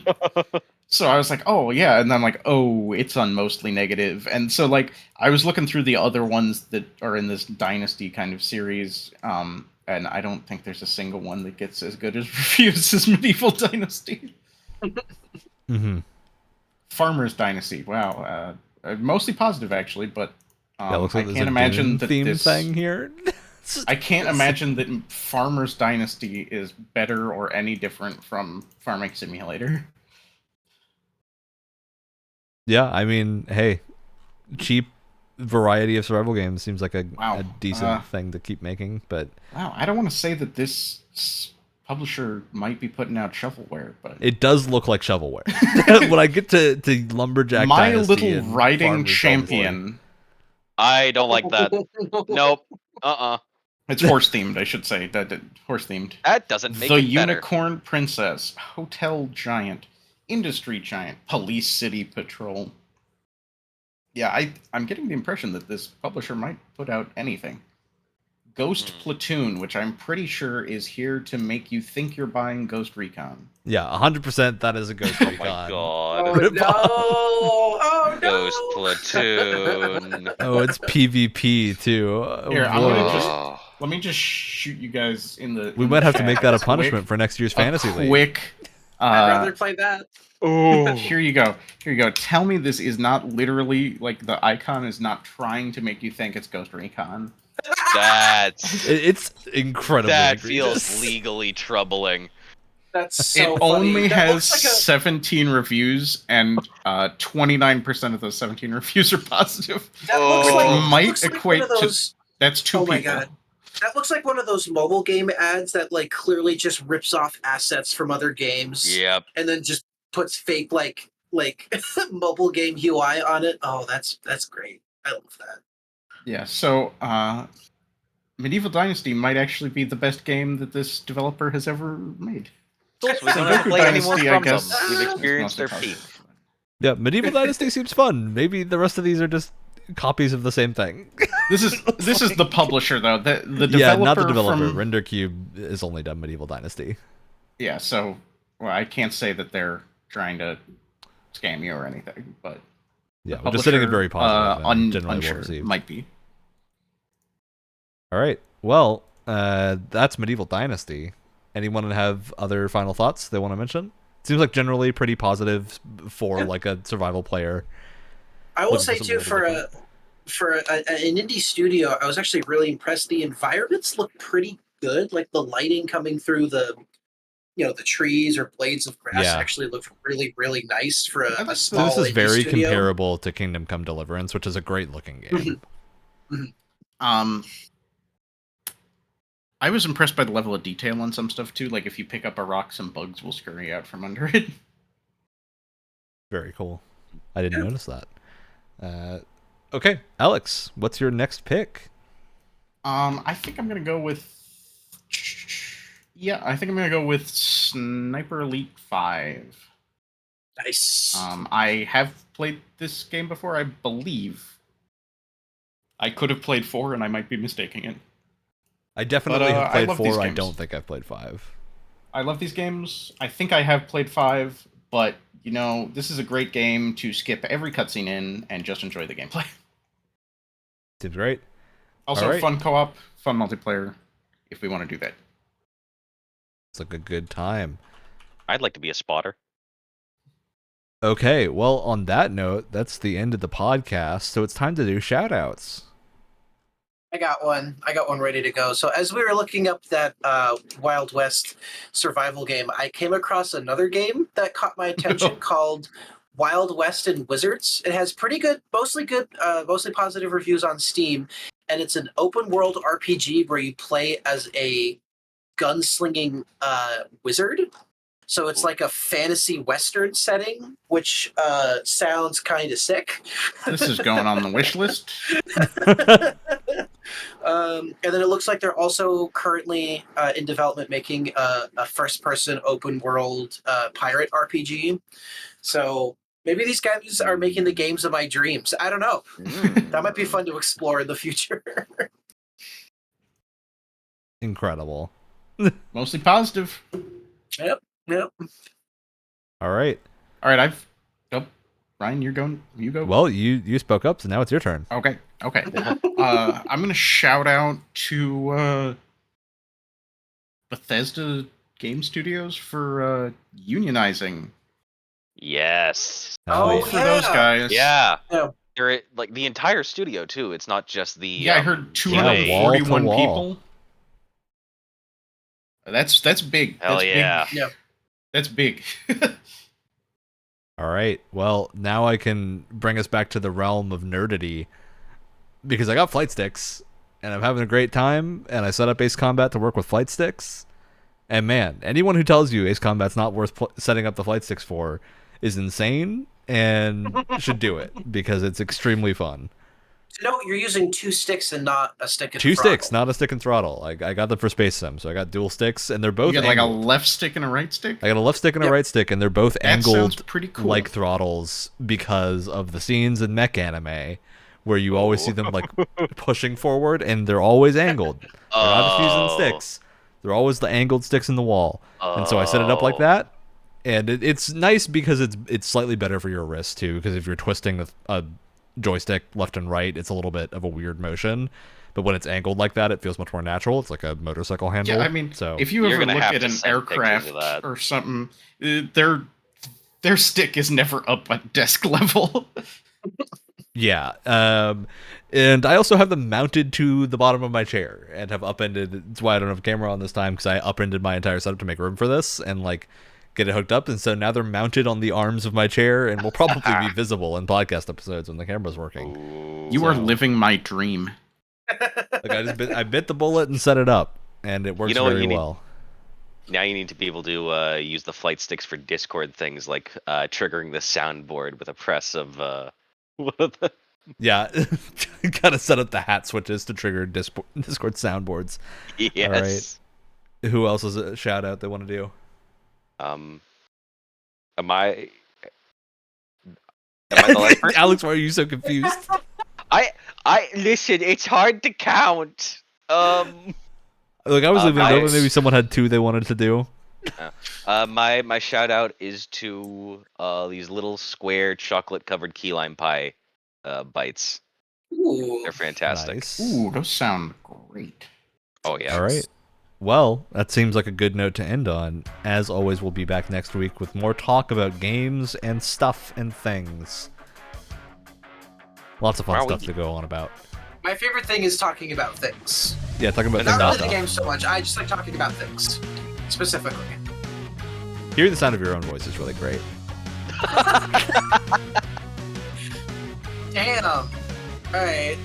So I was like, oh yeah, and I'm like, oh, it's on mostly negative. And so like I was looking through the other ones that are in this Dynasty kind of series, and I don't think there's a single one that gets as good as reviews as Medieval Dynasty. Mm-hmm. Farmers Dynasty, wow, mostly positive actually, but Yeah, it looks like I there's can't a imagine Dune that theme this. thing here. I can't imagine that Farmers Dynasty is better or any different from Farming Simulator. Yeah, I mean, hey, cheap variety of survival games seems like a Wow. decent thing to keep making, but Wow, I don't want to say that this publisher might be putting out shovelware, but it does look like shovelware. When I get to Lumberjack My Dynasty Little and Riding Farmers Champion. I don't like that. Nope. It's horse themed, I should say. Horse themed. That doesn't make The it better. Unicorn Princess, Hotel Giant, Industry Giant, Police City Patrol. Yeah, I'm getting the impression that this publisher might put out anything. Ghost Platoon, which I'm pretty sure is here to make you think you're buying Ghost Recon. Yeah, 100% that is a Ghost Oh Recon. my god. Oh no! Oh no! Ghost Platoon. Oh, it's PvP too. Oh, Here, I'm boy. gonna just Oh. let me just shoot you guys in the. We in might the have to chat make that a quick- punishment for next year's fantasy league. Quick. I'd rather play that. Here you go. Here you go. Tell me this is not literally like the icon is not trying to make you think it's Ghost Recon. That's It's incredibly that egregious. feels legally troubling. That's so It funny. only That has looks like 17 reviews, and 29% of those 17 reviews are positive. That looks Oh. like Might looks like equate one of to- those. That's two Oh people. my god. That looks like one of those mobile game ads that like clearly just rips off assets from other games Yep. and then just puts fake like mobile game UI on it. Oh, that's great. I love that. Yeah, so Medieval Dynasty might actually be the best game that this developer has ever made. So we don't have to Sengoku play any more Dynasty, I from them. guess, We've is experienced their mostly peak. positive. Yeah, Medieval Dynasty seems fun. Maybe the rest of these are just copies of the same thing. This is the publisher though. The developer Yeah, not the developer. from RenderCube has only done Medieval Dynasty. yeah. So well, I can't say that they're trying to scam you or anything, but Yeah, the we're just setting it publisher, very positive and generally well unsure, received. might be. All right. Well, that's Medieval Dynasty. Anyone have other final thoughts they want to mention? Seems like generally pretty positive for like a survival player. I will Looking say for too, something for an indie studio, I was actually really impressed. The environments look pretty good. Like the lighting coming through the trees or blades of grass Yeah. actually look really, really nice for a that's- small This is indie very studio. comparable to Kingdom Come Deliverance, which is a great looking game. I was impressed by the level of detail on some stuff too. Like if you pick up a rock, some bugs will scurry out from under it. Very cool. I didn't notice that. Okay, Alex, what's your next pick? I think I'm gonna go with. Yeah, I think I'm gonna go with Sniper Elite 5. Nice. I have played this game before, I believe. I could have played 4, and I might be mistaking it. I definitely But, have I played love these 4. I games. don't think I've played 5. I love these games. I think I have played 5, but this is a great game to skip every cutscene in and just enjoy the gameplay. Seems great. Also, All right. fun co-op, fun multiplayer, if we want to do that. It's like a good time. I'd like to be a spotter. Okay, well, on that note, that's the end of the podcast, so it's time to do shoutouts. I got one ready to go. So as we were looking up that Wild West survival game, I came across another game that caught my attention called Wild West and Wizards. It has pretty good, mostly positive reviews on Steam. and it's an open world RPG where you play as a gunslinging wizard. So it's like a fantasy western setting, which sounds kind of sick. This is going on the wish list. And then it looks like they're also currently in development making a first-person open-world pirate RPG. So maybe these guys are making the games of my dreams. I don't know. That might be fun to explore in the future. Incredible. Mostly positive. Yep. All right. Ryan, you're going. You go. Well, you spoke up, so now it's your turn. Okay. I'm gonna shout out to Bethesda Game Studios for unionizing. Yes. Oh, For those guys. Yeah. Yeah. They're like the entire studio too. It's not just the. Yeah, I heard QA. 241 Wall to people. That's big. Hell That's yeah. Big. Yeah. That's big. All right. Well, now I can bring us back to the realm of nerdity because I got flight sticks and I'm having a great time. And I set up Ace Combat to work with flight sticks. And man, anyone who tells you Ace Combat's not worth setting up the flight sticks for is insane and should do it because it's extremely fun. No, you're using 2 sticks and not a stick and Two throttle. sticks, not a stick and throttle. I got them for Space Sim, so I got dual sticks, and they're both You got like a angled. left stick and a right stick. I got a left stick and a right stick, and they're both That sounds angled pretty cool. like throttles because of the scenes in mech anime where you always see them like pushing forward, and they're always angled. They're not just using sticks; they're always the angled sticks in the wall. And so I set it up like that, and it's nice because it's slightly better for your wrist too. Because if you're twisting a joystick left and right, it's a little bit of a weird motion. But when it's angled like that, it feels much more natural. It's like a motorcycle handle. Yeah, I mean, so if you You're ever gonna look have at to an send pictures aircraft of that. or something, their stick is never up at desk level. yeah, and I also have them mounted to the bottom of my chair and have upended. That's why I don't have a camera on this time because I upended my entire setup to make room for this and like get it hooked up. And so now they're mounted on the arms of my chair and will probably be visible in podcast episodes when the camera's working. You are living my dream. Like I bit the bullet and set it up, and it works You know what very you need? well. Now you need to be able to use the flight sticks for Discord things like triggering the soundboard with a press of one of the. Yeah, gotta set up the hat switches to trigger Discord soundboards. Yes. Who else is a shout out they want to do? Am I the last person? Alex, why are you so confused? I listen. It's hard to count. Look, I was leaving it open. Maybe someone had 2 they wanted to do. My shout out is to these little square chocolate covered key lime pie bites. Ooh. They're fantastic. Nice. Ooh, those sound great. Oh yeah. All right. Well, that seems like a good note to end on. As always, we'll be back next week with more talk about games and stuff and things. Lots of fun stuff to go on about. My favorite thing is talking about things. Yeah, talking about Not things. really the game so much. I just like talking about things. Specifically. Hearing the sound of your own voice is really great. Damn. Alright.